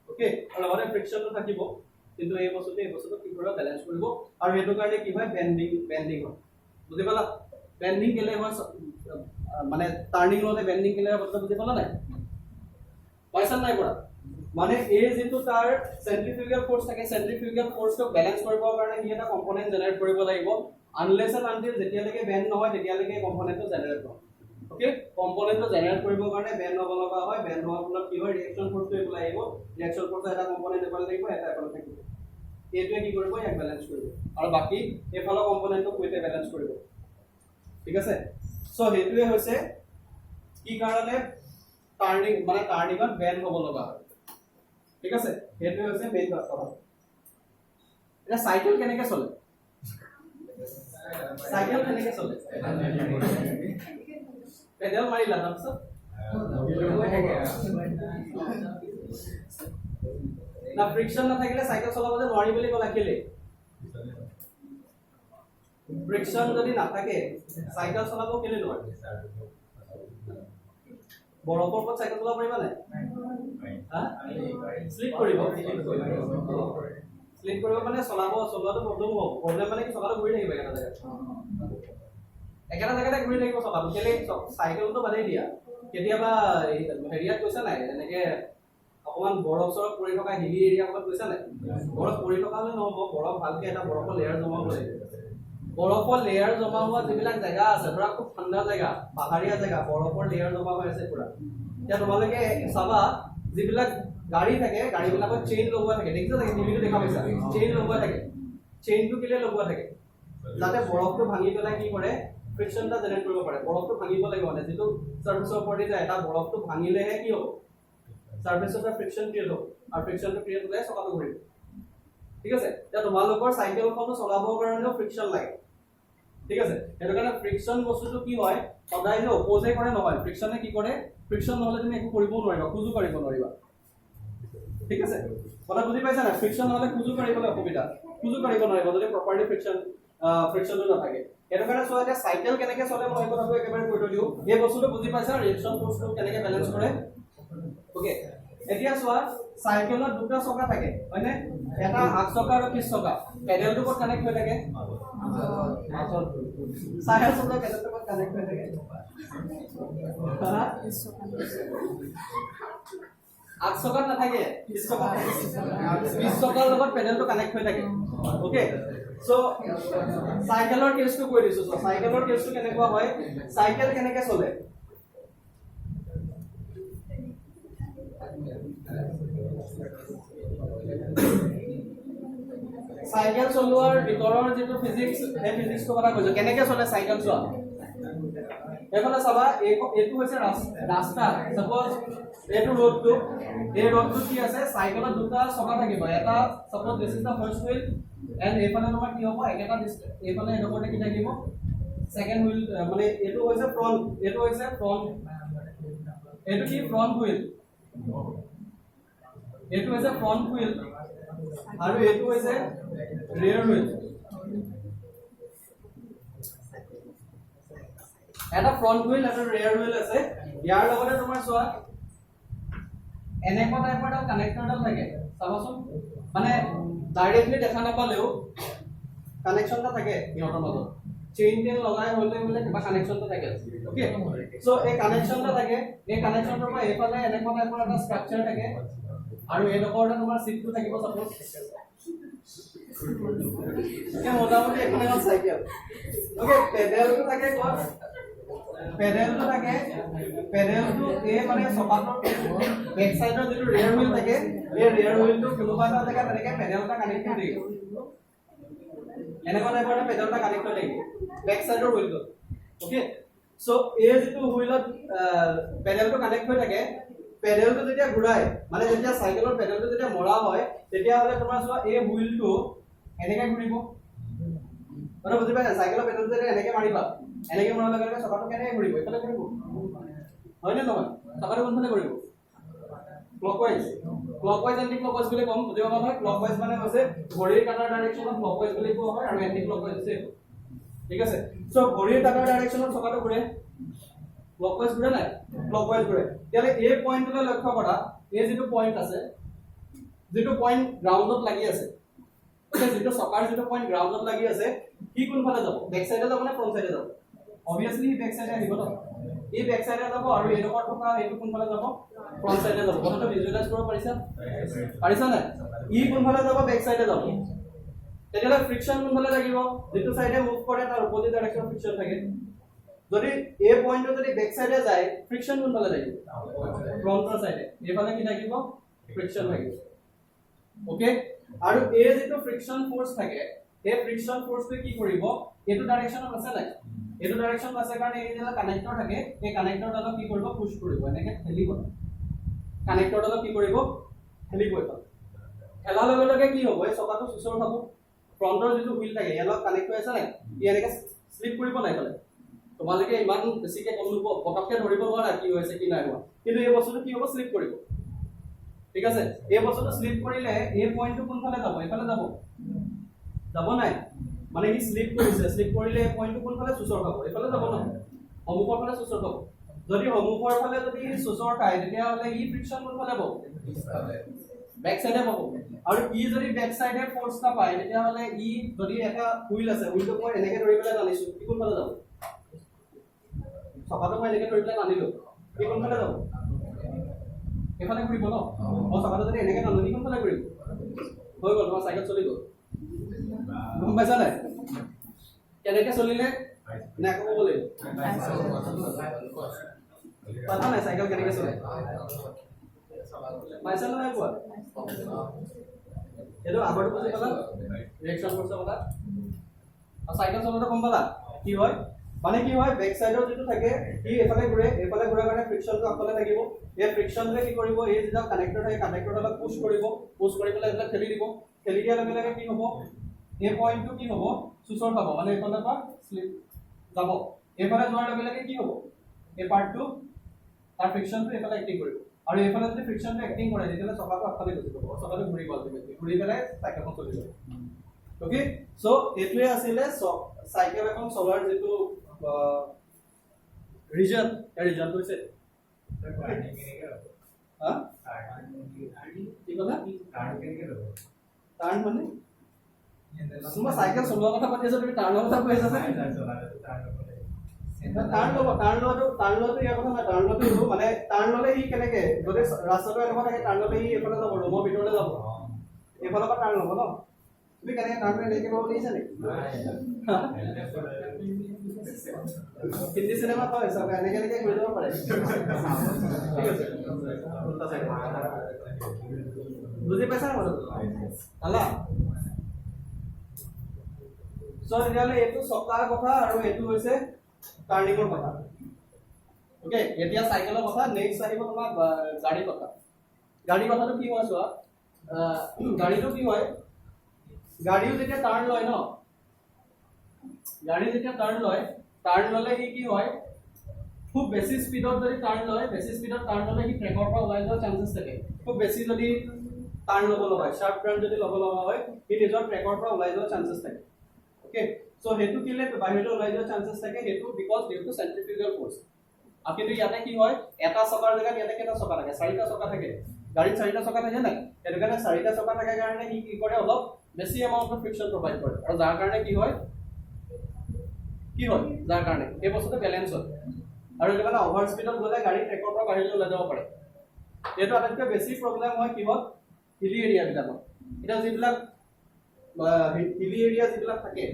ওকে আৰু লগতে ফ্ৰিকশনটো থাকিব কিন্তু এই বস্তুটো কি কৰিব বেলেন্স কৰিব আৰু হেতু কাৰণে কি হয় বেন্ডিং হয় বুজি পালা বেন্ডিং কেলে হয় মানে টাৰ্নিং লতে বেন্ডিং কেলে হয় বুজি পালা নাই পাইছা নাই পৰা মানে এই যেটো তাৰ সেন্ট্ৰিফিউগাল ফোৰ্স থাকে সেন্ট্ৰিফিউগাল ফোৰ্সটো বেলেন্স কৰিবৰ কাৰণে ই এটা কম্পোনেন্ট জেনাৰেট কৰিব লাগিব unless and until যেতিয়ালৈকে বেন্ড নহয় তেতিয়ালৈকে কম্পোনেন্টটো জেনাৰেট হয় ওকে কম্পোনেন্টটো জেনাৰেট কৰিবৰ কাৰণে বেন্ড হ'ব লগা হয় বেন্ড হোৱাৰ ফলত কি হয় ৰিঅ্যাকশন ফোৰ্সটো এপ্লাই আহিব ৰিঅ্যাকশন ফোৰ্স এটা কম্পোনেন্ট এপ্লাই লাগিব এটা এফালে থাকিব এইটোৱে কি কৰিব ইয়াক বেলেন্স কৰিব আৰু বাকি এফালৰ কম্পোনেন্টটো কুইতে বেলেন্স কৰিব ঠিক আছে সো হেতুৱে হৈছে কি কাৰণে টাৰ্নিঙত বেণ্ড হ'ব লগা হয় ঠিক আছে হেতুৱে হৈছে মেইন কথা এটা সাইকেল কেনেকৈ চলে পেডেল মাৰিলা তাৰপিছত না ফ্ৰিকশন নাথাকিলে সাইকেল চলাব যে নোৱাৰি বুলি ক'লা কেলে ফ্ৰিকশন যদি নাথাকে সাইকেল চলাব কেলে নোৱাৰি বৰফৰ ওপৰত সাইকেল চলাব পাৰিবা নাই স্লিপ কৰিব মানে চলোৱাটো প্ৰব্লেম হ'ব প্ৰব্লেম মানে কি চলাটো ঘূৰি থাকিব একেটা জেগাতে ঘূৰি থাকিব চলাটো কেলে সাইকেলটো বাদেই দিয়া কেতিয়াবা হেৰিয়াত কৈছা নাই এনেকে অকমান বৰফ চৰফ পৰি থকা হিলি এৰিয়া ক'ৰবাত কৈছা নাই বৰফ পৰি থকা হ'লে নহ'ব বৰফ ভালকে এটা বৰফৰ লেয়াৰ জমা হ'ব লাগিব বৰফৰ লেয়াৰ জমা হোৱা যিবিলাক জেগা আছে ধৰা খুব ঠাণ্ডা জেগা পাহাৰীয়া জেগা বৰফৰ লেয়াৰ জমা হৈ আছে পুৰা এতিয়া তোমালোকে চাবা যিবিলাক গাড়ী থাকে গাড়ীবিলাকত চেইন লগোৱা থাকে দেখিছা চাগে টিভিটো দেখা পাইছা চেইন লগোৱা থাকে চেইনটো কেলে লগোৱা থাকে যাতে বৰফটো ভাঙি পেলাই কি কৰে ফ্ৰিকশন এটা জেনেৰেট কৰিব পাৰে বৰফটো ভাঙিব লাগিব মানে যেটো সাৰফেসৰ ওপৰত যায় এটা বৰফটো ভাঙিলেহে কি হ'ব সাৰফেসৰ পৰা ফ্ৰিকশন ক্ৰিয়েট হ'ব আৰু ফ্ৰিকশনটো ক্ৰিয়েট হ'লে চকাটো ঘূৰিব ঠিক আছে এতিয়া তোমালোকৰ সাইকেলখনটো চলাবৰ কাৰণেও ফ্ৰিকশন লাগে ঠিক আছে এটো কাৰণে ফ্ৰিকশন বস্তুটো কি হয় সদায় যে অপোজিট কৰে নহয় ফ্ৰিকশনে কি কৰে ফ্ৰিকশন নহলে তুমি একো কৰিব নোৱাৰিবা খুজু কৰিব নোৱাৰিবা ঠিক আছে কথা বুজি পাইছা না ফ্ৰিকশন নহলে খুজু কৰিবলৈ অসুবিধা খুজু কৰিব নোৱাৰিবা যদি প্ৰপাৰলি ফ্ৰিকশনটো নাথাকে এটো কাৰণে চোৱা যে সাইকেল কেনেকৈ চলে মই এই কথাটো একেবাৰে কৈ দিও এই বস্তুটো বুজি পাইছা ৰিয়েকশন ফোৰ্সটো কেনেকৈ বেলেন্স কৰে ওকে এতিয়া চোৱা সাইকেলত দুটা চকা থাকে হয়নে এটা আগ চকা আৰু পিছ চকা পেডেলটো ক'ত কানেক্ট হৈ থাকে সাইকেল চলা পেডেলটো ক'ত কানেক্ট হৈ থাকে আগ চকাত নাথাকে পিছ চকাৰ লগত পেডেলটো কানেক্ট হৈ থাকে ওকে সো সাইকেলৰ কেছটো কৈ দিছো সো সাইকেলৰ কেছটো কেনেকুৱা হয় সাইকেল কেনেকৈ চলে সাইকেল চলোৱাৰ ভিতৰৰ যেটো ফিজিক্স এই ফিজিক্সটো কথা কৈছো কেনেকৈ চলে সাইকেল চোৱা এফালে চাবা এইটো হৈছে ৰাস্তা সাপোজ এইটো ৰোডটো এই ৰোডটো কি আছে সাইকেলত দুটা চকা থাকিব এটা suppose this is the first wheel and এইফালে তোমাৰ কি হ'ব একেটা এইফালে এডোখৰতে কি থাকিব সেকেন্ড হুইল মানে এইটো হৈছে ফ্ৰন্ট এইটো কি ফ্ৰন্ট হুইল এইটো হৈছে ফ্ৰন্ট হুইল আৰু এইটো হৈছে ৰিয়াৰ হুইল এটা ফ্ৰন্ট হুইল আৰু ৰিয়াৰ হুইল আছে ইয়াৰ লগতে তোমাৰ চোৱা এনেকুৱা টাইপৰ এটা কানেক্টৰডাল থাকে চাবাচোন মানে ডাইৰেক্টলি দেখা নাপালেও কানেকশনটা থাকে ইহঁতৰ মাজত চেইন টেন লগাই হলে কিবা কানেকশনটা থাকে ওকে সো এই কানেকশনটা থাকে এই কানেকশনটোৰ পৰা এইফালে এনেকুৱা টাইপৰ এটা ষ্ট্ৰাকচাৰ থাকে আৰু এই ডখৰটা তোমাৰ সিটটো থাকিব সাপোজ এ মোটামুটি এখন সাইকেল ওকে পেডেলটো থাকে ক'ত পেডেলটো এই মানে চকাটোৰ বেক সাইডৰ যেটো ৰিয়াৰ হুইল থাকে এই ৰিয়াৰ হুইলটো কোনোবা এটা জেগাত তেনেকে পেডেলটা কানেক্ট হৈ থাকিব এনেকুৱা টাইপৰ পেডেলটা কানেক্ট হৈ থাকিব বেক সাইডৰ হুইলটো ওকে সো এই যেটো হুইলত পেডেলটো কানেক্ট হৈ থাকে পেডেলটো যেতিয়া ঘূৰাই মানে যেতিয়া সাইকেলৰ পেডেলটো যেতিয়া মৰা হয় তেতিয়া হলে তোমাৰ চোৱা এই হুইলটো এনেকৈ ঘূৰিব মানে বুজি পাইছা সাইকেলৰ পেডেলটো যেতিয়া এনেকৈ মাৰিবা এনেকৈ মৰাৰ লগে লগে চকাটো কেনেকৈ ঘূৰিব এফালে ঘূৰিব হয় নে নহয় চকাটো কোনফালে ঘূৰিব ক্লকৱাইজ এণ্টি ক্লকৱাইজ বুলি কম বুজি পাবা নহয় ক্লকৱাইজ মানে হৈছে ঘড়ীৰ কাটাৰ ডাইৰেকশ্যনত ক্লকৱাইজ বুলি কোৱা হয় আৰু এণ্টি ক্লকৱাইজ আছে ঠিক আছে সো ঘড়ীৰ কাটাৰ ডাইৰেকশ্যনত চকাটো ঘূৰে ক্লকৱাইজ ঘূৰে নাই ক্লকৱাইজ ঘূৰে তেতিয়াহ'লে এই পইণ্টটোলৈ লক্ষ্য কৰা এই যেটো পইণ্ট আছে যেটো পইণ্ট গ্ৰাউণ্ডত লাগি আছে যেটো চকাৰ যেটো পইণ্ট গ্ৰাউণ্ডত লাগি আছে কি কোনফালে যাব বেক সাইডে যাব না ফ্ৰন্ট সাইডে যাব অবভিয়াসলি বেক সাইডে আহিব ন এই বেক সাইডে যাব আৰু এই ডখৰ থকা এইটো কোনফালে যাব ফ্ৰন্ট সাইডে যাব কথাটো ভিজুৱেলাইজ কৰিব পাৰিছা না ই কোনফালে যাব বেক সাইডে যাব তেতিয়াহ'লে ফ্ৰিকশন কোনফালে লাগিব যেটো সাইডে মুভ কৰে তাৰ অপোজিট ডাইৰেকশ্যন ফ্ৰিকশন থাকে যদি এই পইণ্টটো যদি বেক সাইডে যায় ফ্ৰিকশন কোনফালে লাগিব ফ্ৰন্টৰ সাইডে এইফালে কি থাকিব ফ্ৰিকশন থাকিব ওকে আৰু এই যেটো ফ্ৰিকশন ফোৰ্স থাকে এই ফ্ৰিকশন ফোৰ্সটো কি কৰিব এটো ডাইৰেকশ্যনত আছে নাই এইটো ডাইৰেকশ্যন আছে কাৰণে এই যে কানেক্টৰ থাকে এই কানেক্টৰডালক কি কৰিব পুশ কৰিব এনেকে ঠেলিব কানেক্টৰডালক কি কৰিব ঠেলিব ঠেলাৰ লগে লগে কি হ'ব এই চকাটো সুচৰ হ'ব ফ্ৰণ্টৰ যিটো হুইল থাকে ইয়াৰ কানেক্ট হৈ আছে নাই ই এনেকে স্লিপ কৰিব নাই পালে তোমালোকে ইমান বেছিকে গম নোপোৱা পটককে ধৰিব নোৱাৰা কি হৈছে কি নাই হোৱা কিন্তু এই বস্তুটো কি হ'ব স্লিপ কৰিব ঠিক আছে এই বস্তুটো স্লিপ কৰিলে এই পইণ্টটো কোনফালে যাব এইফালে যাব নাই মানে কি স্লিপ কৰিলে এই পইণ্টটো কোনফালে সুচৰ হ'ব এইফালে যাব ন সমুখৰ ফালে সুচৰ হ'ব যদি সমুখৰ ফালে যদি সুচৰ খায় তেতিয়াহ'লে ই ফ্ৰিকশ্যন কোনফালে হ'ব বেক সাইডে পাবো আৰু ই যদি বেক সাইডে ফোর্স না পায় তেতিয়াহ'লে ই যদি এটা হুইল আছে হুইলটো মই এনেকে ধৰি পেলাই টানিছো কি কোনফালে যাব চকাটো মই এনেকে ধৰি পেলাই টানিলো কি কোনফালে যাব এফালে ঘূৰিব ন মই চকাটো যদি এনেকে টানো কি কোনফালে ঘূৰিব হৈ গ'ল তোমাৰ সাইকেল চলি গ'ল গম পাইছা নাই কেনেকে চলিলে নে আকৌ ক'ব লাগিব পাতা নাই সাইকেল কেনেকে চলে পাইছা নাই কোৱা এটো আগৰটো বুজি পালা ৰিঅ্যাকশন ফোৰ্স পালা আৰু সাইকেল চলাটো গম পালা কি হয় মানে কি হয় বেক সাইডৰ যেটো থাকে কি এফালে ঘূৰাৰ কাৰণে ফ্ৰিকশনটো আগফালে থাকিব এই ফ্ৰিকশনটোৱে কি কৰিব এই যেটা কানেক্টৰ থাকে কানেক্টৰডালক পুশ কৰি পেলাই এটা ঠেলি দিব ঠেলি দিয়াৰ লগে লগে কি হ'ব এই পইণ্টটো কি হ'ব সুচৰ পাব মানে এইফালৰ পৰা স্লিপ যাব এইফালে যোৱাৰ লগে লগে কি হ'ব এই পাৰ্টটো তাৰ ফ্ৰিকশনটো এইফালে এক্টিং কৰিব আৰু এইফালে যদি ফ্ৰিকশনটো এক্টিং কৰে তেতিয়ালে চকাটো আগফালে গুচি যাব চকাটো ঘূৰিব আলটিমেটলি ঘূৰি পেলাই চাইকেলখন চলি যাব ওকে সো এটোৱে আছিল সাইকেল এখন চলাৰ যেটো ৰিজনটো হৈছে হা কি কথা টাৰ্ণ মানে তোমাৰ সাইকেল চলোৱা কথা পাতি আছা তুমি টাৰ্ণৰ কথা কৈ আছা টাৰ্ণ লওটো ইয়াৰ কথা নাই টাৰ্ণ লওটো মানে টাৰ্ণ ললে ই কেনেকে যদি ৰাস্তাটো এনেকুৱা থাকে টাৰ্ণ ললে ই এফালে যাব ৰুমৰ ভিতৰলৈ যাব এফালৰ পৰা টাৰ্ণ ল'ব ন তুমি কেনেকে টাৰ্ণ এনেকে ল'ব দিছা নেকি হিন্দী চিনেমা তো হিচাপে এনেকে কৰি যাব পাৰে ঠিক আছে উল্টা চাইড বুজি পাইছা না আলা সো তেতিয়াহ'লে এইটো চকাৰ কথা আৰু এইটো হৈছে টাৰ্নিংৰ কথা ওকে এতিয়া সাইকেলৰ কথা নেক্সট আহিব তোমাৰ গাড়ী কথাটো কি হয় চোৱা গাড়ীটো কি হয় গাড়ীও যেতিয়া টাৰ্ণ লয় ন গাড়ী যেতিয়া টাৰ্ণ ললে কি হয় খুব বেছি স্পীডত যদি টাৰ্ণ লয় সি ট্ৰেকৰ পৰা ওলাই যোৱাৰ চান্সেছ থাকে খুব বেছি যদি টাৰ্ণ ল'ব লগা হয় শাৰ্প টাৰ্ণ যদি ল'ব লগা হয় সি নিজৰ ট্ৰেকৰ পৰা ওলাই যোৱাৰ চান্সেছ থাকে ওকে সো হেতু কিলে বাহিৰলৈ ওলাই যোৱাৰ চান্সেছ থাকে হেতু বিকজ ডিউ টু সেন্ট্ৰিফিউগাল ফোৰ্স কিন্তু ইয়াতে কি হয় এটা চকাৰ জায়গাত ইয়াতে কেইটা চকা থাকে চাৰিটা চকা থাকে গাড়ীত চাৰিটা চকা থাকে নাই এটো কাৰণে চাৰিটা চকা থাকে কাৰণে ই কি কৰে অলপ বেছি এমাউন্ট অফ ফ্ৰিকশন প্ৰভাইড কৰে আৰু যাৰ কাৰণে কি হয় যাৰ কাৰণে এই বস্তুটো বেলেন্স হয় আৰু এটা মানে ওভাৰ স্পীডত গলে গাড়ী ট্ৰেকৰ পৰা বাহিৰলৈ ওলাই যাব পাৰে এটো আটাইতকৈ বেছি প্ৰবলেম হয় কিহত হিলি এৰিয়া বিলাকত এটা যিবিলাক হিলি এৰিয়া যিবিলাক থাকে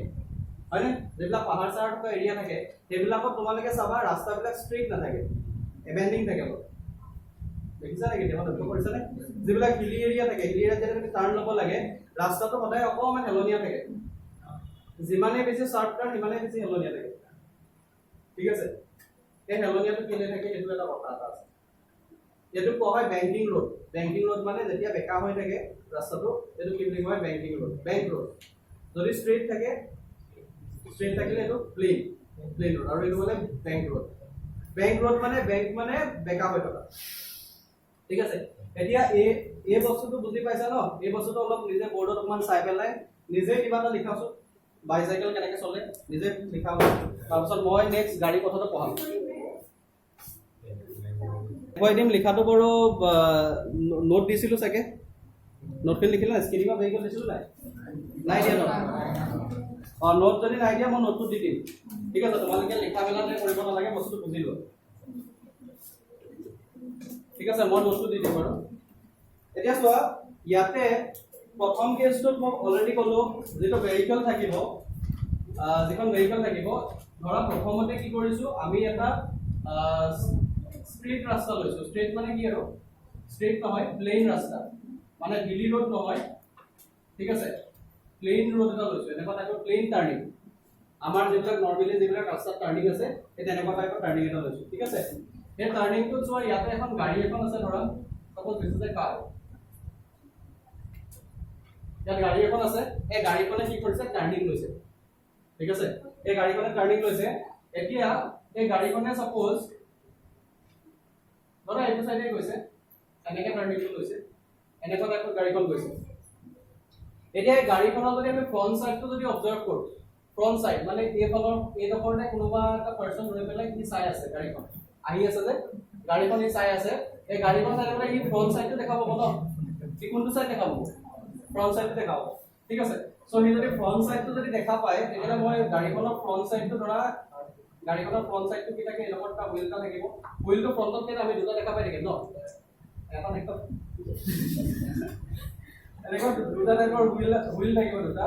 হয়নে যেবিলাক পাহাৰ চাহাৰ থকা এৰিয়া থাকে সেইবিলাকত তোমালোকে চাবা ৰাস্তাবিলাক ষ্ট্ৰেইট নাথাকে এবেন্ডিং থাকে দেখিছা নেকি কেতিয়াবা লক্ষ্য কৰিছানে যিবিলাক হিলি এৰিয়া থাকে হিলি এৰিয়াত যেতিয়া তুমি টাৰ্ণ ল'ব লাগে ৰাস্তাটো সদায় অকণমান হেলনীয়া থাকে যিমানে বেছি শাৰ্প টাৰ্ণ সিমানে বেছি হেলনীয়া থাকে ঠিক আছে এই হেলনীয়াটো কেনে থাকে এইটো এটা কথা আছে এইটো কোৱা হয় বেংকিং ৰোড মানে যেতিয়া বেকা হৈ থাকে ৰাস্তাটো এইটো কি বুলি কয় বেংক ৰোড যদি ষ্ট্ৰেইট থাকিলে এইটো প্লেন ৰোড আৰু এইটো মানে বেংক ৰোড মানে বেংক মানে বেকা হৈ থকা ঠিক আছে এতিয়া এই বস্তুটো বুজি পাইছা ন এই বস্তুটো অলপ নিজে বৰ্ডত অকমান চাই পেলাই নিজে কিবা এটা লিখাছো বাইসাইকেল কেনেকে চলে নিজে লিখাব তাৰপিছত মই নেক্সট গাড়ী কথাটো পঢ়াম মই এদিন লিখাটো বাৰু নোট দিছিলো চাগে নোটখিনি লিখিলা স্ক্ৰীনিং অফ ভেহিকল দিছিলো নাই দিয়া নোট যদি নাই দিয়া মই নোটটো দি দিম ঠিক আছে তোমালোকে লিখা মেলাতে কৰিব নালাগে বস্তুটো বুজি লোৱা ঠিক আছে মই নোটটো দি দিম বাৰু এতিয়া চোৱা ইয়াতে প্ৰথম কেছটোত মই অলৰেডি ক'লো যেটো ভেহিকল থাকিব যিখন ভেহিকল থাকিব ধৰা প্ৰথমতে কি কৰিছো আমি এটা স্ট্ৰেইট ৰাস্তা লৈছো স্ট্ৰেইট মানে কি আৰু স্ট্ৰেইট নহয় প্লেন ৰাস্তা মানে হিলি ৰোড নহয় ঠিক আছে প্লেন ৰোড এটা লৈছো এনেকুৱা টাইপৰ প্লেন টাৰ্নিং আমাৰ যেবিলাক নৰমালি যেবিলাক ৰাস্তাত টাৰ্নিং আছে এই তেনেকুৱা টাইপৰ টাৰ্নিং এটা লৈছো ঠিক আছে এই টাৰ্নিংটো চোৱা ইয়াতে এখন গাড়ী এখন আছে ধৰা সাপোজ দিছ ইজ এ কাৰ ইয়াত গাড়ী এখন আছে এই গাড়ীখনে কি কৰিছে টাৰ্নিং লৈছে ঠিক আছে এই গাড়ীখনে টাৰ্নিং লৈছে এতিয়া এই গাড়ীখনে সাপোজ ধৰা এইটো সাইডে গৈছে এনেকে টাৰ্নিং লৈছে এনেকুৱা টাইপৰ গাড়ীখন গৈছে এতিয়া এই গাড়ীখনৰ যদি আমি ফ্ৰন্ট সাইডটো যদি অবজাৰ্ভ কৰো ফ্ৰন্ট সাইড মানে এই ডখৰতে কোনোবা এটা পাৰসন ৰৈ পেলাই কি চাই আছে গাড়ীখন আহি আছে যে গাড়ীখন ই চাই আছে এই গাড়ীখন চাই পেলাই ই ফ্ৰন্ট সাইডটো দেখাব ন কি কোনটো সাইড দেখাব ফ্ৰন্ট সাইডটো দেখাব ঠিক আছে সো হি যদি ফ্ৰন্ট সাইডটো যদি দেখা পায় তেতিয়ালে মই গাড়ীখনৰ ফ্ৰন্ট সাইডটো ধৰা গাড়ীখনৰ ফ্ৰন্ট সাইডটো কি থাকে এডখৰ এটা হুইলটা থাকিব হুইলটো ফ্ৰন্টত কেনে আমি দুটা দেখা পাই থাকিম ন এখন একটা এনেকুৱা দুটা টাইপৰ হুইল থাকিব দুটা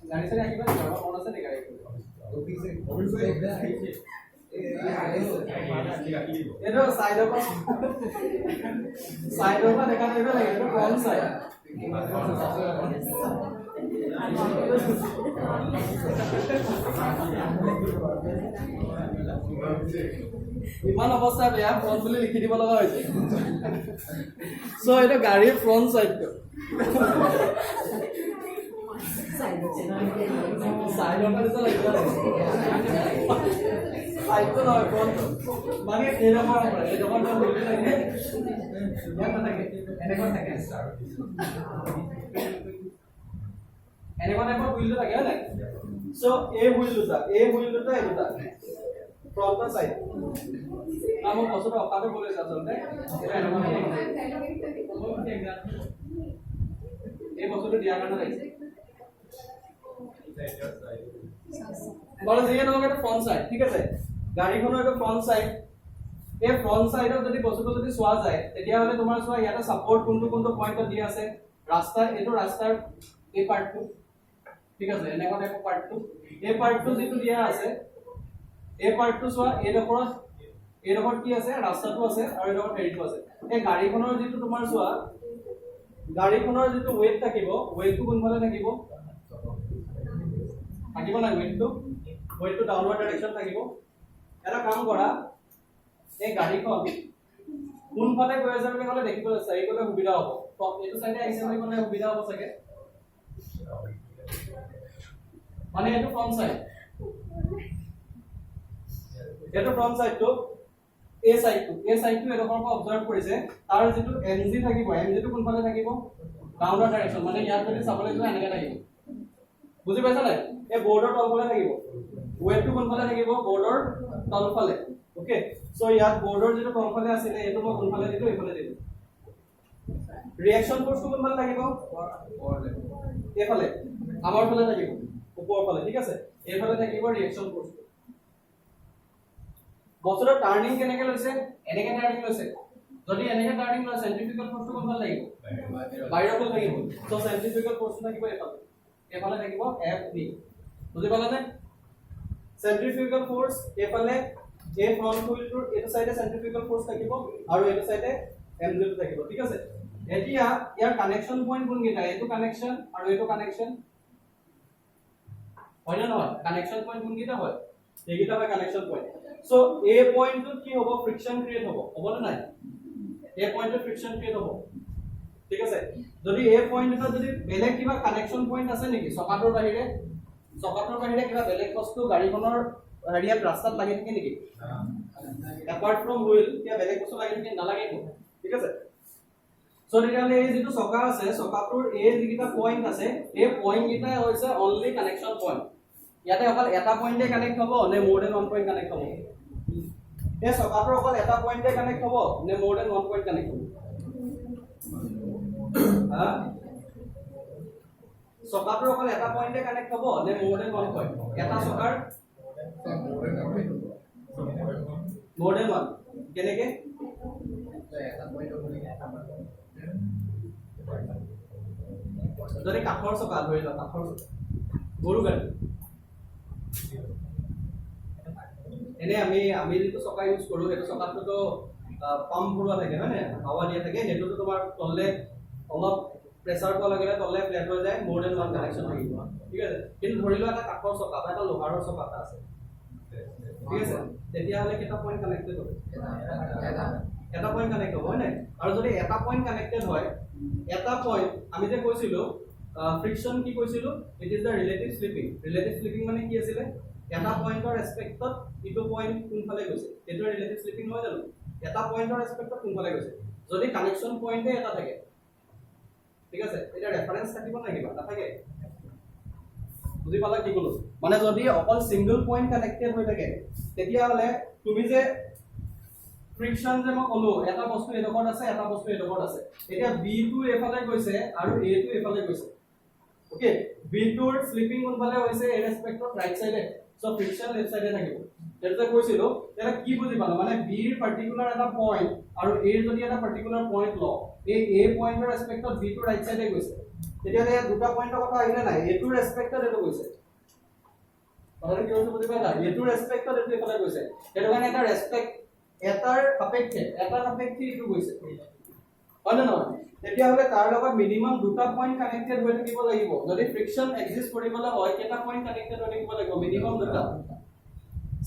গাড়ী চাই আহিবা যাবা মন আছে নে গাড়ী এটা সাইডৰ পৰা দেখা দিব লাগে এটা ফ্ৰন্ট সাইড ইমান অৱস্থা বেয়া ফ্ৰন্ট বুলি লিখি দিব লগা হৈছে সো এটা গাড়ীৰ ফ্ৰন্ট সাইডটো সাইডৰ পৰা যে লাগিব সাইডটো নহয় ফ্ৰন্ট মানে এৰকম কৰে এৰকম লিখি লাগে ইয়াত থাকে এনেকুৱা থাকে এনেকুৱা টাইপৰ হুইলটো থাকে হয় নাই সো এই হুইলটা এই দুটা ফ্ৰন্ট সাইড আমি বস্তুটো অকাটো বলেছ আচলতে এটা এনেকুৱা এই বস্তুটো দিয়া কাৰণে লাগিছে বলে যে নহক এটা ফ্ৰন্ট সাইড ঠিক আছে গাড়ীখনৰ এটা ফ্ৰন্ট সাইড এই ফ্ৰন্ট সাইডত যদি বস্তুটো যদি চোৱা যায় তেতিয়া হলে তোমাৰ চোৱা ইয়াতে সাপোৰ্ট কোনটো পইণ্টত দিয়া আছে ৰাস্তা এইটো ৰাস্তাৰ এই পাৰ্টটো ঠিক আছে এনেকুৱা টাইপৰ পাৰ্টটো এই পাৰ্টটো যেটো দিয়া আছে এই পাৰ্টটো চোৱা এইডখৰত কি আছে ৰাস্তাটো আছে আৰু এইডখৰত হেৰিটো আছে এই গাড়ীখনৰ যেটো তোমাৰ চোৱা গাড়ীখনৰ যেটো ওয়েট থাকিব ওয়েটটো কোনফালে থাকিব না ওয়েটটো ডাউনৱাৰ্ড ডাইৰেকচন থাকিব এটা কাম কৰা এই গাড়ীখন কোনফালে গৈ আছে বুলি ক'লে দেখিবলৈ চাইবলৈ সুবিধা হ'ব এইটো সাইডে আহিছে বুলি ক'লে সুবিধা হ'ব চাগে মানে এইটো ফ্ৰন্ট সাইড এইটো ফ্ৰন্ট সাইডটো এই সাইডটো এডখৰ পৰা অবজাৰ্ভ কৰিছে তাৰ যেটো এমজি থাকিব এমজিটো কোনফালে থাকিব ডাউনৱাৰ্ড ডাইৰেকচন মানে ইয়াত যদি চাবলৈ যোৱা এনেকৈ থাকিব বুজি পাইছা নাই এই বৰ্ডৰ তলফালে থাকিব ওয়েটটো কোনফালে থাকিব বৰ্ডৰ তলফালে ওকে সো ইয়াত বৰ্ডৰ যেটো তলফালে আছিল এটো মই কোনফালে দিলো এইফালে দিলো ৰিঅ্যাকশন ফোৰ্সটো কোনফালে থাকিব এইফালে আমাৰ ফালে থাকিব ওপৰৰ ফালে ঠিক আছে এইফালে থাকিব ৰিঅ্যাকশন ফোৰ্সটো বস্তুটো টাৰ্নিং কেনেকে লৈছে এনেকে টাৰ্নিং লৈছে যদি এনেকে টাৰ্নিং লয় সেন্ট্ৰিফিউগাল ফোৰ্সটো কোনফালে লাগিব বাহিৰৰ ফালে থাকিব সো সেন্ট্রিফিউগাল ফোর্সটো থাকিব এইফালে থাকিব FV বুজি পালানে সেন্ট্রিফিউগাল ফোর্স এইফালে এই ফ্ৰন্ট হুইলটোৰ এইটো সাইডে সেন্ট্ৰিফিউগাল ফোৰ্স থাকিব আৰু এইটো সাইডে MG টো থাকিব ঠিক আছে এতিয়া ইয়াৰ কানেকশন পইণ্ট কোনকেইটা এইটো কানেকশন আৰু এইটো কানেকশন হয় না নহয় কানেকশন পইণ্ট কোনকেইটা হয় এইকেইটা হয় কানেকশন পইণ্ট সো এই পইণ্টটোত কি হ'ব ফ্ৰিকশন ক্ৰিয়েট হ'ব না নাই এই পইণ্টত ফ্ৰিকশন ক্ৰিয়েট হ'ব ঠিক আছে যদি এই পইণ্টত যদি বেলেগ কিবা কানেকশন পইণ্ট আছে নেকি চকাটোৰ বাহিৰে কিবা বেলেগ বস্তু গাড়ীখনৰ হেৰিয়াত ৰাস্তাত লাগি থাকে নেকি এপাৰ্ট ফ্ৰম হুইল কিবা বেলেগ বস্তু লাগি থাকে নালাগে ঠিক আছে সো তেতিয়াহ'লে এই যেটো চকা আছে চকাটোৰ এই যিটা পইণ্ট আছে এই পইণ্ট কিটা হৈছে অনলি কানেকশন পইণ্ট ইয়াতে অকল এটা পইণ্টে কানেক্ট হ'ব নে মোৰ দেন ওৱান পইণ্ট কানেক্ট হ'ব এই চকাটোৰ অকল এটা পইণ্টে কানেক্ট হ'ব নে মোৰ দেন ওৱান পইণ্ট কানেক্ট হ'ব চকাটোৰ অকল এটা পইণ্টে কানেক্ট হ'ব নে মোৰ দেন ওৱান পইণ্ট এটা চকাৰ মোৰ দেন ওৱান কেনেকে যদি কাঠৰ চকা ধৰি লওঁ কাঠৰ গৰু গাড়ী এনে আমি যেটো চকা ইউজ কৰো সেইটো চকাটোতো পাম্প ভৰোৱা থাকে হয় নে হাৱা দিয়া থাকে সেইটোতো তোমাৰ তললে অলপ প্ৰেছাৰ পোৱা লাগিলে তলে ফ্লেট হৈ যায় মোৰ দেন ওৱান কানেকশ্যন থাকিব ঠিক আছে কিন্তু ধৰি লোৱা এটা কাঠৰ চকা বা এটা লোহাৰৰ চকা এটা আছে ঠিক আছে তেতিয়াহ'লে কেইটা পইণ্ট কানেক্টেড হ'ব এটা পইণ্ট কানেক্ট হ'ব হয় নাই আৰু যদি এটা পইণ্ট কানেক্টেড হয় এটা পইণ্ট আমি যে কৈছিলো ফ্ৰিকশন কি কৈছিলো it is the relative sleeping মানে কি আছিলে এটা পইণ্টৰ ৰেসপেক্টত ইটো পইণ্ট কোনফালে গৈছে এইটো ৰিলেটিভ স্লিপিং নহয় জানো এটা পইণ্টৰ ৰেসপেক্টত কোনফালে গৈছে যদি কানেকশ্যন পইণ্টে এটা থাকে ঠিক আছে এটা ৰেফাৰেন্স থাকিব না কিবা নাথাকে বুজি পালা কি ক'লো মানে যদি অকল সিঙ্গল পইণ্ট কানেক্টেড হৈ থাকে তেতিয়াহ'লে তুমি যে ফ্ৰিকশন যে মই ক'লো এটা বস্তু এডোখৰত আছে এটা বস্তু এডোখৰত আছে এতিয়া বি টো এফালে গৈছে আৰু এ টো এফালে গৈছে ওকে বি টোৰ স্লিপিং কোনফালে হৈছে এ ৰেসপেক্টত ৰাইট সাইডে সো ফ্ৰিকশন লেফট সাইডে থাকিব যেটা কৈছিলো তেৰা কি বুজি পালো মানে বি ৰ পাৰ্টিকুলাৰ এটা পইণ্ট আৰু এ ৰ যদি এটা পাৰ্টিকুলাৰ পইণ্ট ল এই এ পইণ্টৰ ৰেসপেক্টত বি টো ৰাইট সাইডে গৈছে তেতিয়ালে দুটা পইণ্টৰ কথা আহিলে নাই এ টোৰ ৰেসপেক্টত এটো গৈছে কথাটো কি হৈছে বুজি পালা এ টোৰ ৰেসপেক্টত এটো এফালে গৈছে এটো কাৰণে এটা ৰেসপেক্ট এটাৰ সাপেক্ষে ইটো গৈছে হয় না নহয় তেতিয়াহ'লে তাৰ লগত মিনিমাম দুটা পইণ্ট কানেক্টেড হৈ থাকিব লাগিব যদি ফ্ৰিকশন এক্সিষ্ট কৰিবলৈ হয় কেটা পইণ্ট কানেক্টেড হৈ থাকিব লাগিব মিনিমাম দুটা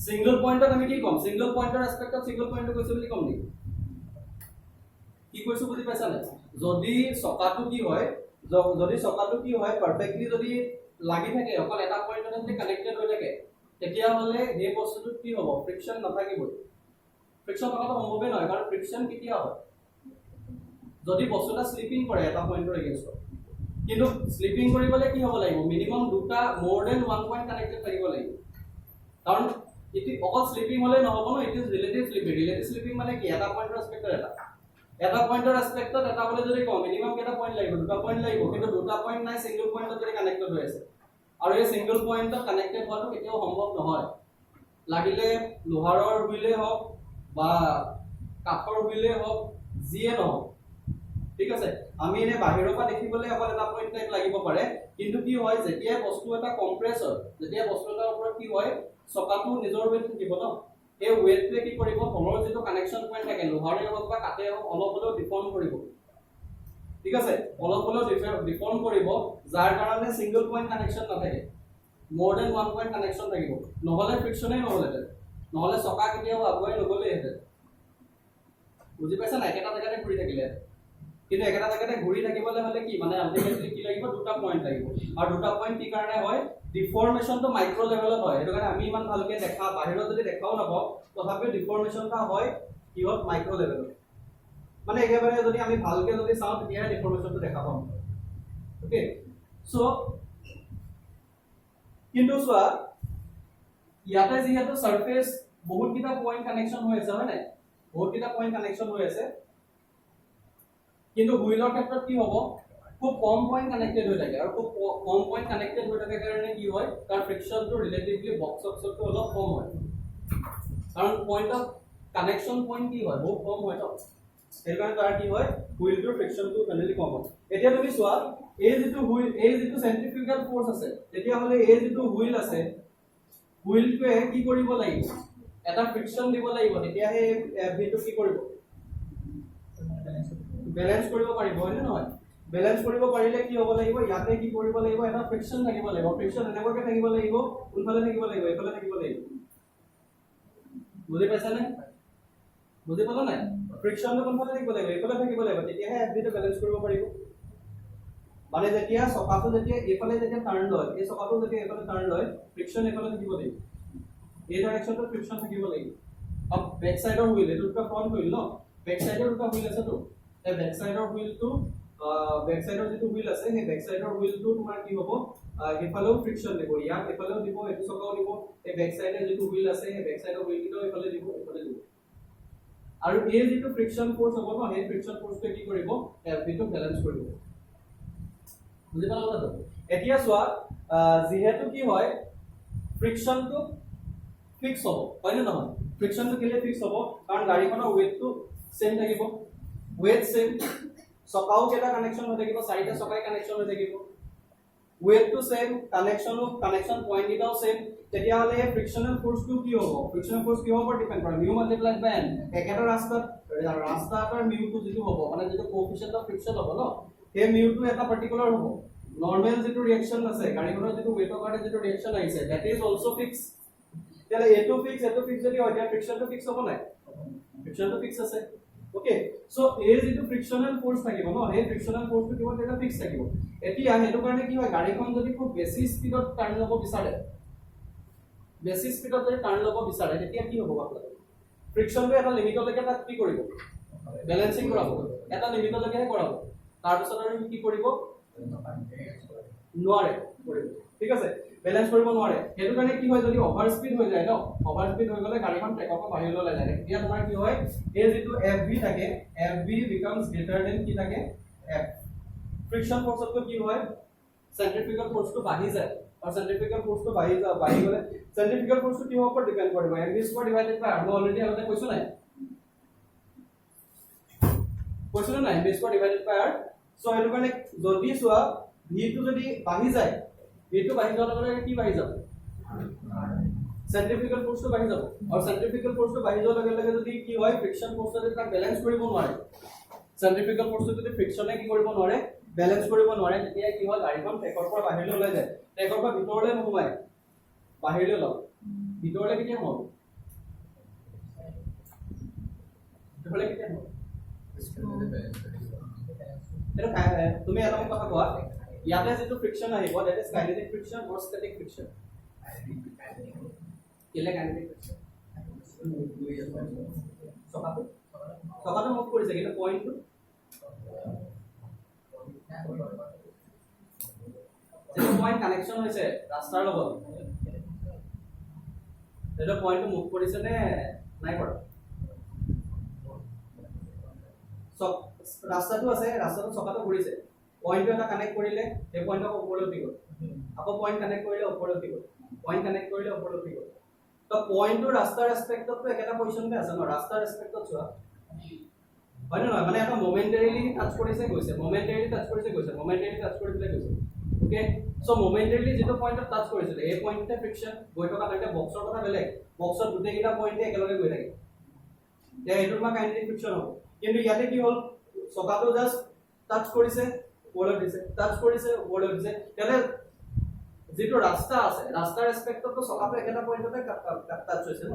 সিঙ্গল পইণ্টত আমি কি কম সিঙ্গল পইণ্টৰ ৰেসপেক্টত সিঙ্গল পইণ্টটো কৈছে বুলি কম নেকি কি কৈছো বুজি পাইছা না যদি চকাটো কি হয় পাৰফেক্টলি যদি লাগি থাকে অকল এটা পইণ্টত যদি কানেক্টেড হৈ থাকে তেতিয়াহ'লে এই বস্তুটো কি হ'ব ফ্ৰিকশন নাথাকিব ফ্ৰিকশন থকাটো সম্ভৱে নহয় কাৰণ ফ্ৰিকশন কেতিয়া হয় যদি বস্তুটা স্লিপিং কৰে এটা পইণ্টৰ এগেইনষ্টত কিন্তু স্লিপিং কৰিবলৈ কি হ'ব লাগিব মিনিমাম দুটা মোৰ দেন ওৱান পইণ্ট কানেক্টেড থাকিব লাগিব কাৰণ ইতি অকল স্লিপিং হ'লে নহ'ব ন ইট ইজ ৰিলেটিভ স্লিপিং মানে কি এটা পইণ্টৰ ৰেসপেক্টত এটা পইণ্টৰ ৰেসপেক্টত এটা হ'লে যদি কম মিনিমাম কেটা পইণ্ট লাগিব দুটা পইণ্ট লাগিব কিন্তু দুটা পইণ্ট নাই সিঙ্গল পইণ্টত যদি কানেক্টেড হৈ আছে আৰু এই সিঙ্গল পইণ্টত কানেক্টেড হোৱাটো কেতিয়াও সম্ভৱ নহয় লাগিলে লোহাৰৰ হুইলে হওক বা কাঠৰ হুইলে হওক যিয়ে নহওক ঠিক আছে আমি এনে বাহিৰৰ পৰা দেখিবলৈ অকল এটা পইণ্ট টাইপ লাগিব পাৰে কিন্তু কি হয় যেতিয়া বস্তু এটা কম্প্ৰেছ হয় যেতিয়া বস্তু এটাৰ ওপৰত কি হয় চকাটো নিজৰ ওয়েট থাকিব ন এই ওয়েটটোৱে কি কৰিব তলৰ যেটো কানেকশ্যন পইণ্ট থাকে লোহাৰে হওক বা কাঠে হওক অলপ হলেও ডিফৰ্ম কৰিব ঠিক আছে অলপ হলেও ডিফৰ্ম কৰিব যাৰ কাৰণে সিঙ্গল পইণ্ট কানেকশ্যন নাথাকে মোৰ দেন ওৱান পইণ্ট কানেকশ্যন থাকিব নহলে ফ্ৰিকশনেই নহলে চকা কেতিয়াও আগুৱাই নগলেহেঁতেন বুজি পাইছা না একেটা জেগাতে ঘূৰি থাকিলে কিন্তু একেটা জেগাতে ঘূৰি থাকিবলৈ হলে কি মানে আলটিমেটলি কি লাগিব দুটা পইণ্ট লাগিব আৰু দুটা পইণ্ট কি কাৰণে হয় ডিফৰ্মেশনটো মাইক্ৰ লেভেলত হয় এটো কাৰণে আমি ইমান ভালকে দেখা বাহিৰত যদি দেখাও নাপাও তথাপিও ডিফৰ্মেশনটা হয় কিহত মাইক্ৰ লেভেলত মানে একেবাৰে যদি আমি ভালকে যদি চাও তেতিয়া ডিফৰ্মেশনটো দেখা পাম ওকে সো কিন্তু সোৱা ইয়াতে যিহেতু সাৰফেস বহুত কিটা পইণ্ট কানেকশ্যন হৈ আছে হয় নাই বহুত কিটা পইণ্ট কানেকশ্যন হৈ আছে কিন্তু হুইলৰ ক্ষেত্ৰত কি হ'ব খুব কম পইণ্ট কানেক্টেড হৈ থাকে আৰু খুব কম পইণ্ট কানেক্টেড হৈ থাকে কাৰণে কি হয় তাৰ ফ্ৰিকশনটো ৰিলেটিভলি বক্সটো অলপ কম হয় কাৰণ পইণ্ট অফ কানেকশ্যন পইণ্ট কি হয় বহুত কম হয় ন সেই কাৰণে তাৰ কি হয় হুইলটোৰ ফ্ৰিকশনটো জেনেৰেলি কম হয় এতিয়া তুমি চোৱা এই যিটো চেন্ট্ৰিফিউগাল ফোৰ্স আছে তেতিয়া হলে এই যিটো হুইল আছে হুইলটোৱে কি কৰিব লাগিব এটা ফ্ৰিকশন দিব লাগিব তেতিয়া হে ভিটো কি কৰিব বেলেন্স কৰিব পাৰিব হয় নে নহয় বেলেন্স কৰিব পাৰিলে কি হ'ব লাগিব ইয়াতে কি কৰিব লাগিব এটা ফ্ৰিকশন থাকিব লাগিব ফ্ৰিকশন এনেকৈ থাকিব লাগিব কোনফালে থাকিব লাগিব এফালে থাকিব লাগিব বুজি পাইছা নে বুজি পালা নাই ফ্ৰিকশনটো কোনফালে থাকিব লাগিব এফালে থাকিব লাগিব তেতিয়াহে এফবিটো বেলেন্স কৰিব পাৰিব মানে যেতিয়া চকাটো যেতিয়া এফালে যেতিয়া টাৰ্ন লয় এই চকাটো যেতিয়া এফালে টাৰ্ন লয় ফ্ৰিকশন এফালে থাকিব লাগিব এই ডাইৰেকশনটো ফ্ৰিকশন থাকিব লাগিব अब बैक साइडৰ হুইল এটো দুটা ফ্ৰন্ট হুইল ন बैक साइडৰ দুটা হুইল আছে তো এই बैक साइडৰ হুইলটো बैक साइडৰ যেটো হুইল আছে সেই बैक साइडৰ হুইলটো তোমাৰ কি হ'ব এফালেও ফ্ৰিকশন দিব ইয়াত এফালেও দিব এটো চকাও দিব এই बैक সাইডৰ যেটো হুইল আছে সেই बैक সাইডৰ হুইলটো এফালে দিব এফালে দিব আৰু এই যেটো ফ্ৰিকশন ফোৰ্স হ'ব ন সেই ফ্ৰিকশন ফোৰ্সটো কি কৰিব এফবিটো বেলেন্স কৰিব বুজি পালা কথা এতিয়া চোৱা যেহেতু কি হয় ফ্ৰিকশনটো ফিক্স হ'ব হয় নে নহয় ফ্ৰিকশনটো কেলে ফিক্স হ'ব কাৰণ গাড়ীখনৰ ওয়েটটো সেম থাকিব ওয়েট সেম চকাও কেটা কানেকশ্যন হৈ থাকিব চাৰিটা চকাই কানেকশ্যন হৈ থাকিব ওয়েটটো সেম কানেকশ্যন পইণ্ট এটাও সেম তেতিয়া হলে ফ্ৰিকশনাল ফোৰ্সটো কি হ'ব ফ্ৰিকশনাল ফোৰ্স কি হ'ব ডিপেন্ড কৰে মিউ মাল্টিপ্লাই বাই এন একেটা ৰাস্তাৰ মিউটো যেটো হ'ব মানে যেটো কোএফিচিয়েন্ট অফ ফ্ৰিকশন হ'ব ন हे মিউটো এটা পাৰ্টিকুলাৰ হ'ব নৰমাল যেটো ৰিঅ্যাকশন আছে গাড়ীখনৰ যেটো ওয়েটৰ কাৰণে যেটো ৰিঅ্যাকশন আহিছে দ্যাট ইজ অলসো ফিক্স তেলে এটো ফিক্স যদি হয় ফ্ৰিকশনটো ফিক্স হ'ব নাই ফ্ৰিকশনটো ফিক্স আছে ওকে সো এই যেটো ফ্ৰিকশনাল ফোৰ্স থাকিব ন এই ফ্ৰিকশনাল ফোৰ্সটো কিবা এটা ফিক্স থাকিব এতিয়া হেতু কাৰণে কি হয় গাড়ীখন যদি খুব বেছি স্পিডত টাৰ্ণ ল'ব বিচাৰে বেছি স্পিডত যদি টাৰ্ণ ল'ব বিচাৰে তেতিয়া কি হ'ব আপোনালোকৰ ফ্ৰিকশনটো এটা লিমিটলৈকে তাক কি কৰিব ব্যালেন্সিং কৰাব এটা লিমিটলৈকে কৰাব তাৰ পিছত আৰু কি কৰিব নোৱাৰে কৰিব ঠিক আছে ব্যালেন্স কৰিব নোৱাৰে হেতু কাৰণে কি হয় যদি ওভাৰ স্পিড হৈ যায় ন ওভাৰ স্পিড হৈ গলে গাড়ীখন ট্ৰেকৰ পৰা বাহিৰলৈ ওলাই যায় এতিয়া তোমাৰ কি হয় এই যেটো FV থাকে FV becomes greater than কি থাকে F ফ্ৰিকশন ফোৰ্সটো কি হয় সেন্ট্ৰিফিউগাল ফোৰ্সটো বাঢ়ি যায় আৰু সেন্ট্ৰিফিউগাল ফোৰ্সটো বাঢ়ি গলে সেন্ট্ৰিফিউগাল ফোৰ্সটো কিহৰ ওপৰত ডিপেন্ড কৰিব mv² ডিভাইডেড বাই r মই অলৰেডি আগতে কৈছো নাই mv² ডিভাইডেড বাই r সো হেতু কাৰণে যদি চোৱা v টো যদি বাঢ়ি যায় v টো বাঢ়ি যোৱাৰ লগে লগে কি বাঢ়ি যাব সেন্ট্ৰিফিউগাল ফোৰ্সটো বাঢ়ি যাব আৰু সেন্ট্ৰিফিউগাল ফোৰ্সটো বাঢ়ি যোৱাৰ লগে লগে যদি কি হয় ফ্ৰিকশন ফোৰ্সটো যদি তাক ব্যালেন্স কৰিব নোৱাৰে সেন্ট্ৰিফিউগাল ফোৰ্সটো যদি ফ্ৰিকশনে কি কৰিব নোৱাৰে ব্যালেন্স কৰিব নোৱাৰে তেতিয়া কি হয় গাড়ীখন ট্ৰেকৰ পৰা বাহিৰলৈ ওলাই যায় ট্ৰেকৰ পৰা ভিতৰলৈ নোসোমায় বাহিৰলৈ লয় ভিতৰলৈ কেতিয়া হ'ব ভিতৰলৈ কেতিয়া হ'ব তুমি এটা কথা কোৱা ইয়াতে যেটো ফ্ৰিকশন আহিব that is kinetic friction or static friction কেলে কাইনেটিক ফ্ৰিকশন সকাটো মুভ কৰিছে কিন্তু পয়েন্টটো যেটো পয়েন্ট কানেকশন হৈছে ৰাস্তাৰ লগত যেটো পয়েন্টটো মুভ কৰিছে নে নাই কৰা সব ৰাস্তাটো আছে ৰাস্তাটো চকাটো ঘূৰিছে পয়েন্টটো এটা কানেক্ট কৰিলে এই পয়েন্টক ওপৰলৈ উঠি গ'ল আকৌ পয়েন্ট কানেক্ট কৰিলে ওপৰলৈ উঠি গ'ল পয়েন্ট কানেক্ট কৰিলে ওপৰলৈ উঠি গ'ল তো পয়েন্টটো ৰাস্তাৰ ৰেসপেক্টত একেটা পজিশনতে আছে ন ৰাস্তাৰ ৰেসপেক্টত চোৱা হয় নহয় মানে এটা মোমেন্টাৰিলি টাচ কৰিছে গৈছে মোমেন্টাৰিলি টাচ কৰিছে গৈছে মোমেন্টাৰিলি টাচ কৰিছে গৈছে ওকে সো মোমেন্টাৰিলি যেটো পয়েন্টত টাচ কৰিছিল এই পয়েন্টতে ফ্ৰিকশন গৈ থকা থাকে বক্সৰ কথা বেলেগ বক্সৰ দুটেকিটা পয়েন্টে একেলগে গৈ থাকে তে এটোৰ মা কাইনেটিক ফ্ৰিকশন হ'ব কিন্তু ইয়াতে কি হ'ল চকাটো জাস্ট টাচ কৰিছে ওপৰলৈ দিছে টাচ কৰিছে ওপৰলৈ দিছে তেলে যেটো ৰাস্তা আছে ৰাস্তাৰ ৰেসপেক্টত তো চকাটো একেটা পয়েন্টতে টাচ হৈছে ন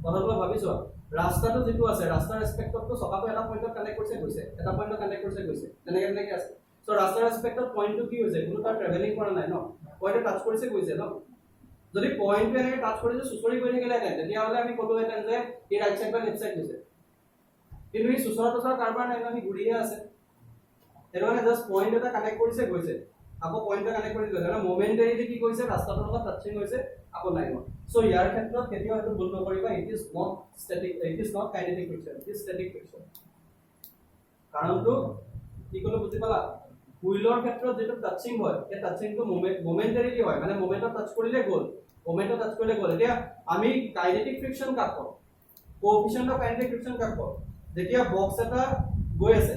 কথাটো ভাবিছো ৰাস্তাটো যেটো আছে ৰাস্তাৰ ৰেসপেক্টত তো চকাটো এটা পয়েন্টত কানেক্ট কৰিছে গৈছে এটা পয়েন্টত কানেক্ট কৰিছে গৈছে তেনেকে আছে সো ৰাস্তাৰ ৰেসপেক্টত পয়েন্টটো কি হৈছে কোনো তাৰ ট্ৰেভেলিং কৰা নাই ন পয়েন্টে টাচ কৰিছে গৈছে ন যদি পয়েন্টটো এনেকে টাচ কৰিছে সুচৰি গৈ থাকিলে তেতিয়া হলে আমি কলো হেতেন যে এই ৰাইট সাইড বা লেফট সাইড গৈছে কিন্তু এই সুচৰা কাৰবাৰ নাই আমি ঘূৰিয়ে আছে এৰমানে জাস্ট পয়েন্ট এটা কানেক্ট কৰিছে গৈছে আকৌ পয়েন্ট এটা কানেক্ট কৰি দিলে না মোমেন্টাৰিলি কি কৰিছে ৰাস্তাটোৰ লগত টাচিং হৈছে আকৌ নাই ন সো ইয়াৰ ক্ষেত্ৰত কেতিয়াও এটো ভুল নকৰিবা it is not static it is not kinetic friction it is static friction কাৰণটো কি কলো বুজি পালা হুইলৰ ক্ষেত্ৰত যেটো টাচিং হয় এই টাচিংটো মোমেন্টাৰিলি হয় মানে মোমেন্টত টাচ কৰিলে গ'ল মোমেন্টত টাচ কৰিলে গ'ল এতিয়া আমি কাইনেটিক ফ্ৰিকশন কাক কওঁ কোএফিচিয়েন্ট অফ কাইনেটিক ফ্ৰিকশন কাক কওঁ যেতিয়া বক্স এটা গৈ আছে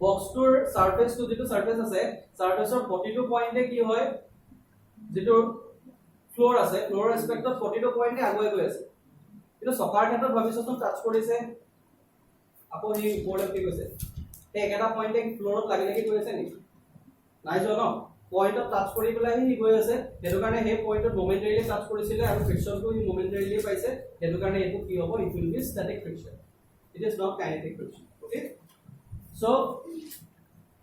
বক্সটোৰ সাৰফেসটো যেটো সাৰফেস আছে সাৰফেসৰ প্ৰতিটো পয়েন্টে কি হয় যেটো ফ্লোৰ আছে ফ্লোৰ ৰেসপেক্টত প্ৰতিটো পয়েন্টে আগুৱাই গৈ আছে কিন্তু চকাৰ ক্ষেত্ৰত ভাবিছোন টাচ কৰিছে আকৌ হি ওপৰলৈ উঠি গৈছে এই এটা পয়েন্টে ফ্লোৰত লাগি গৈ আছে নি নাই যোৱা ন পয়েন্টত টাচ কৰি পেলাই হি গৈ আছে হেতু কাৰণে হে পয়েন্টত মোমেন্টাৰিলি টাচ কৰিছিলে আৰু ফ্ৰিকশনটো হি মোমেন্টাৰিলি পাইছে হেতু কাৰণে এটো কি হ'ব it will be static friction it is not kinetic friction okay so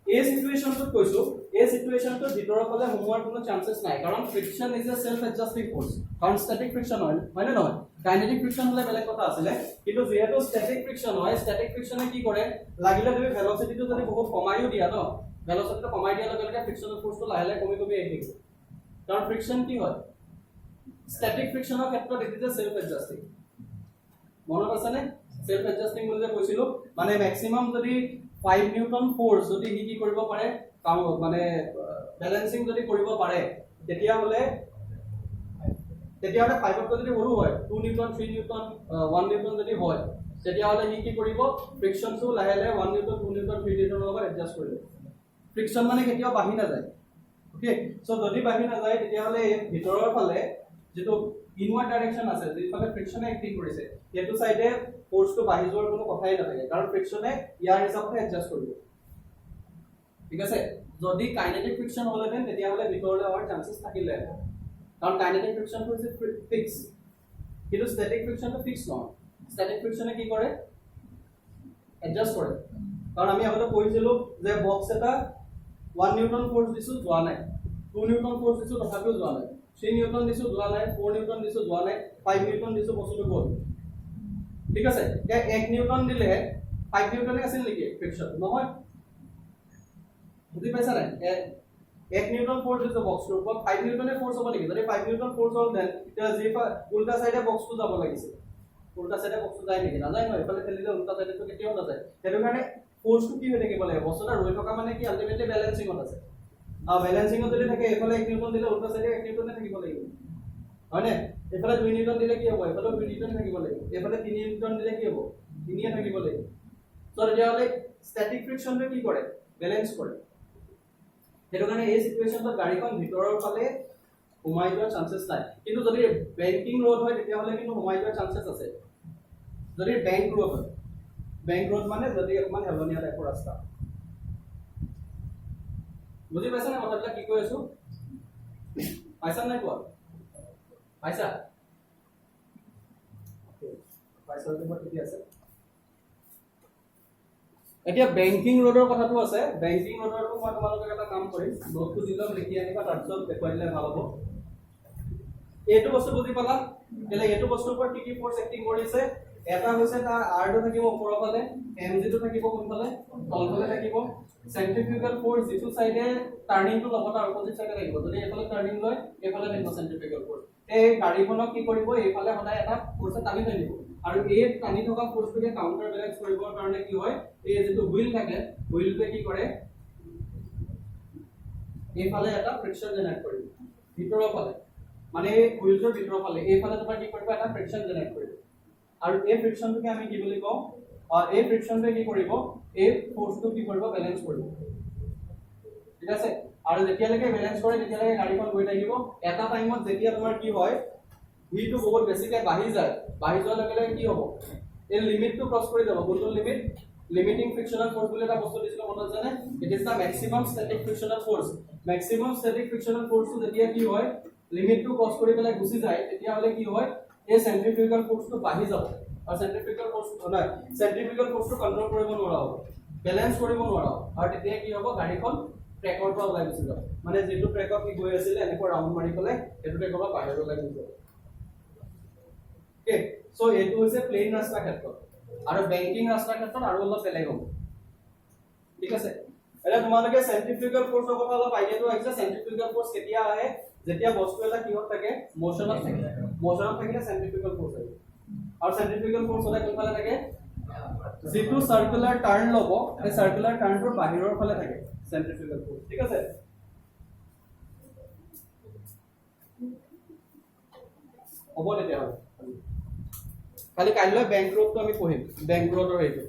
এই সিচুৱেচনটো কৈছো এই সিচুৱেচনটো ভিতৰৰ ফালে হোমৱাৰ কোনো চান্সেস নাই কাৰণ friction is a self এডজাস্টিং force কাৰণ স্ট্যাটিক ফ্ৰিকশন হয় না নহয় কাইনেটিক ফ্ৰিকশন হলে বেলেগ কথা আছে কিন্তু যেহেতু স্ট্যাটিক ফ্ৰিকশন হয় স্ট্যাটিক ফ্ৰিকশনে কি কৰে লাগিলে তুমি ভেলোসিটিটো যদি বহুত কমাইও দিয়া ন ভেলোসিটিটো কমাই দিয়া লগে লগে ফ্ৰিকশনৰ ফোৰ্সটো লাহে লাহে কমি আহি থাকিব কাৰণ ফ্ৰিকশন কি হয় স্ট্যাটিক ফ্ৰিকশনৰ ক্ষেত্ৰত ইট ইজ এ সেলফ এডজাস্টিং মনত আছে নে সেলফ এডজাস্টিং বুলি কৈছিলো মানে ম্যাক্সিমাম যদি 5 নিউটন ফোর্স যদি হি কি কৰিব পাৰে মানে ব্যালেন্সিং যদি কৰিব পাৰে তেতিয়া হলে 5 ত যদি সৰু হয় 2 নিউটন 3 নিউটন 1 নিউটন যদি হয় তেতিয়া হলে হি কি কৰিব ফ্ৰিকশনটো লাহে লাহে 1 নিউটন 2 নিউটন 3 নিউটনৰ লগত এডজাস্ট কৰিব ফ্ৰিকশন মানে কেতিয়াও বাঢ়ি না যায় ওকে সো যদি বাঢ়ি না যায় তেতিয়া হলে ভিতৰৰ ফালে যেটো ইনওয়াৰ্ড ডাইৰেকশন আছে যেফালে ফ্ৰিকশনে এক্টিং কৰিছে এটো সাইডে ফোৰ্সটো বাঢ়ি যোৱাৰ কোনো কথাই নাথাকে কাৰণ ফ্ৰিকশনে ইয়াৰ হিচাপে এডজাস্ট কৰিব ঠিক আছে যদি কাইনেটিক ফ্ৰিকশন হলেতেন তেতিয়া হলে ভিতৰলৈ হোৱাৰ চান্সেছ থাকিলে কাৰণ কাইনেটিক ফ্ৰিকশনটো হৈছে ফিক্স কিন্তু ষ্টেটিক ফ্ৰিকশনটো ফিক্স নহয় ষ্টেটিক ফ্ৰিকশনে কি কৰে এডজাস্ট কৰে কাৰণ আমি আগতে কৈছিলো যে বক্স এটা 1 নিউটন ফোৰ্স দিছো যোৱা নাই 2 নিউটন ফোৰ্স দিছো তথাপিও যোৱা নাই 3 নিউটন দিছো যোৱা নাই 4 নিউটন দিছো যোৱা নাই 5 নিউটন দিছো বস্তুটো গ'ল ঠিক আছে এতিয়া 1 নিউটন দিলে 5 নিউটনে আছিল নেকি ফ্ৰিকশন নহয় বুজি পাইছা নাই 1 নিউটন ফোৰ্স দিছো বক্সটোৰ ওপৰত 5 নিউটনে ফোর্স হ'ব নেকি যদি 5 নিউটন ফোর্স হ'ল দেন তেতিয়া যি উল্টা সাইডে বক্সটো যাব লাগিছিল উল্টা সাইডে বক্সটো যায় নেকি নাযায় নহয় এফালে ঠেলিলে উল্টা সাইডেটো কেতিয়াও নাযায় সেইটো কাৰণে ফোৰ্সটো কি হৈ থাকিব লাগে বস্তুটা ৰৈ থকা মানে কি আলটিমেটলি ব্যালেন্সিংত আছে ব্যালেন্সিংত যদি থাকে এফালে 1 নিউটন দিলে উল্টা সাইডে 1 নিউটনে থাকিব লাগিব হয়নে এফালে 2 নিউটন দিলে কি হ'ব এফালে 2 নিউটন থাকিব লাগিব এফালে 3 নিউটন দিলে কি হ'ব 3 এ থাকিব লাগিব সো তেতিয়াহলে স্ট্যাটিক ফ্ৰিকশনটো কি কৰে ব্যালেন্স কৰে সেইটো কাৰণে এই সিচুৱেচনত গাড়ীখন ভিতৰৰ ফালে সোমাই যোৱাৰ চান্সেছ নাই কিন্তু যদি বেংকিং ৰোড হয় তেতিয়াহলে কিন্তু সোমাই যোৱাৰ চান্সেছ আছে যদি বেংক ৰোড মানে যদি অকমান হেলনীয়া টাইপৰ ৰাস্তা বুজি পাইছা না কথাবিলাক কি কৈ আছো পাইছা নাই কোৱা পাইছা পাইছা তোমাৰ কি আছে এতিয়া বেংকিং ৰোডৰ কথাটো আছে বেংকিং ৰোডৰটো মই তোমালোকক এটা কাম কৰিম নোটটো দিলম লিখি আনিবা তাৰপিছত দেখুৱাই দিলে ভাল হ'ব এইটো বস্তু বুজি পালা কেলে এইটো বস্তুৰ ওপৰত কি ফোৰ্স এক্টিং কৰিছে এটা হৈছে তাৰ আৰটো থাকিব ওপৰৰ ফালে এমজি টো থাকিব কোনফালে তলফালে থাকিব সেন্ট্ৰিফিউগাল ফোৰ্স যিটো সাইডে টাৰ্নিংটো ল'ব তাৰ অপজিট সাইডে থাকিব যদি এফালে টাৰ্নিং লয় এফালে থাকিব সেন্ট্ৰিফিউগাল ফোৰ্স এই গাড়ীখনক কি কৰিব এইফালে সদায় এটা ফোৰ্সে টানি থৈ দিব আৰু এই টানি থকা ফোৰ্সটোকে কাউন্টাৰ বেলেন্স কৰিবৰ কাৰণে কি হয় এই যেটো হুইল থাকে হুইলটোৱে কি কৰে এইফালে এটা ফ্ৰিকশন জেনাৰেট কৰিব ভিতৰৰ ফালে মানে এই হুইলটোৰ ভিতৰৰ ফালে এইফালে তোমাৰ কি কৰিব এটা ফ্ৰিকশন জেনাৰেট কৰিব আৰু এই ফ্ৰিকশনটোকে আমি কি বুলি কওঁ এই ফ্ৰিকশনটোৱে কি কৰিব এই ফোৰ্সটো কি কৰিব ব্যালেন্স কৰিব ঠিক আছে আৰু যেতিয়ালৈকে ব্যালেন্স কৰে তেতিয়ালৈকে গাড়ীখন গৈ থাকিব এটা টাইমত যেতিয়া তোমাৰ কি হয় ভিটো বহুত বেছিকে বাঢ়ি যোৱাৰ লগে লগে কি হ'ব এই লিমিটটো ক্ৰস কৰি যাব কোনটো লিমিট লিমিটিং ফ্ৰিকশনাল ফোর্স বুলি এটা বস্তু দিছিল মনত আছে নে it is the maximum static frictional force maximum static frictional ফোৰ্সটো যেতিয়া কি হয় লিমিটটো ক্ৰস কৰি পেলাই গুচি যায় তেতিয়া হলে কি হয় এই সেন্ট্ৰিফিউগাল ফোৰ্সটো বাঢ়ি যাব আৰু সেন্ট্ৰিফিউগাল ফোৰ্সটো নহয় সেন্ট্ৰিফিউগাল ফোৰ্সটো কন্ট্ৰোল কৰিব নোৱাৰা হ'ব ব্যালেন্স কৰিব নোৱাৰা আৰু তেতিয়া কি হ'ব গাড়ীখন ট্ৰেকৰ পৰা ওলাই গুচি যাব মানে যেটো ট্ৰেকত কি গৈ আছিল এনেকৈ ৰাউন্ড মাৰি পেলাই এটো ট্ৰেকৰ পৰা বাহিৰলৈ ওলাই গুচি যাব ওকে সো এটো হৈছে প্লেন ৰাস্তাৰ ক্ষেত্ৰত আৰু বেংকিং ৰাস্তাৰ ক্ষেত্ৰত আৰু অলপ বেলেগ হ'ব ঠিক আছে এটা তোমালোকে সেন্ট্ৰিফিউগাল ফোৰ্সৰ কথা অলপ আইডিয়াটো আহিছে সেন্ট্রিফিউগাল ফোর্স কেতিয়া আহে যেতিয়া বস্তু এটা কিহত থাকে মোশনত থাকিলে সেন্ট্রিফিউগাল ফোর্স আহিব আৰু সেন্ট্ৰিফিউগাল ফোৰ্স হলে কোনফালে থাকে যেটো সাৰ্কুলাৰ টাৰ্ন লব এই সাৰ্কুলাৰ টাৰ্নটোৰ বাহিৰৰ ফালে থাকে সেন্ট্ৰিফিউগাল ফোৰ্স ঠিক আছে হ'ব তেতিয়া হয় খালি কাইলৈ বেংক ৰোডটো আমি পঢ়িম বেংক ৰোডৰ এইটো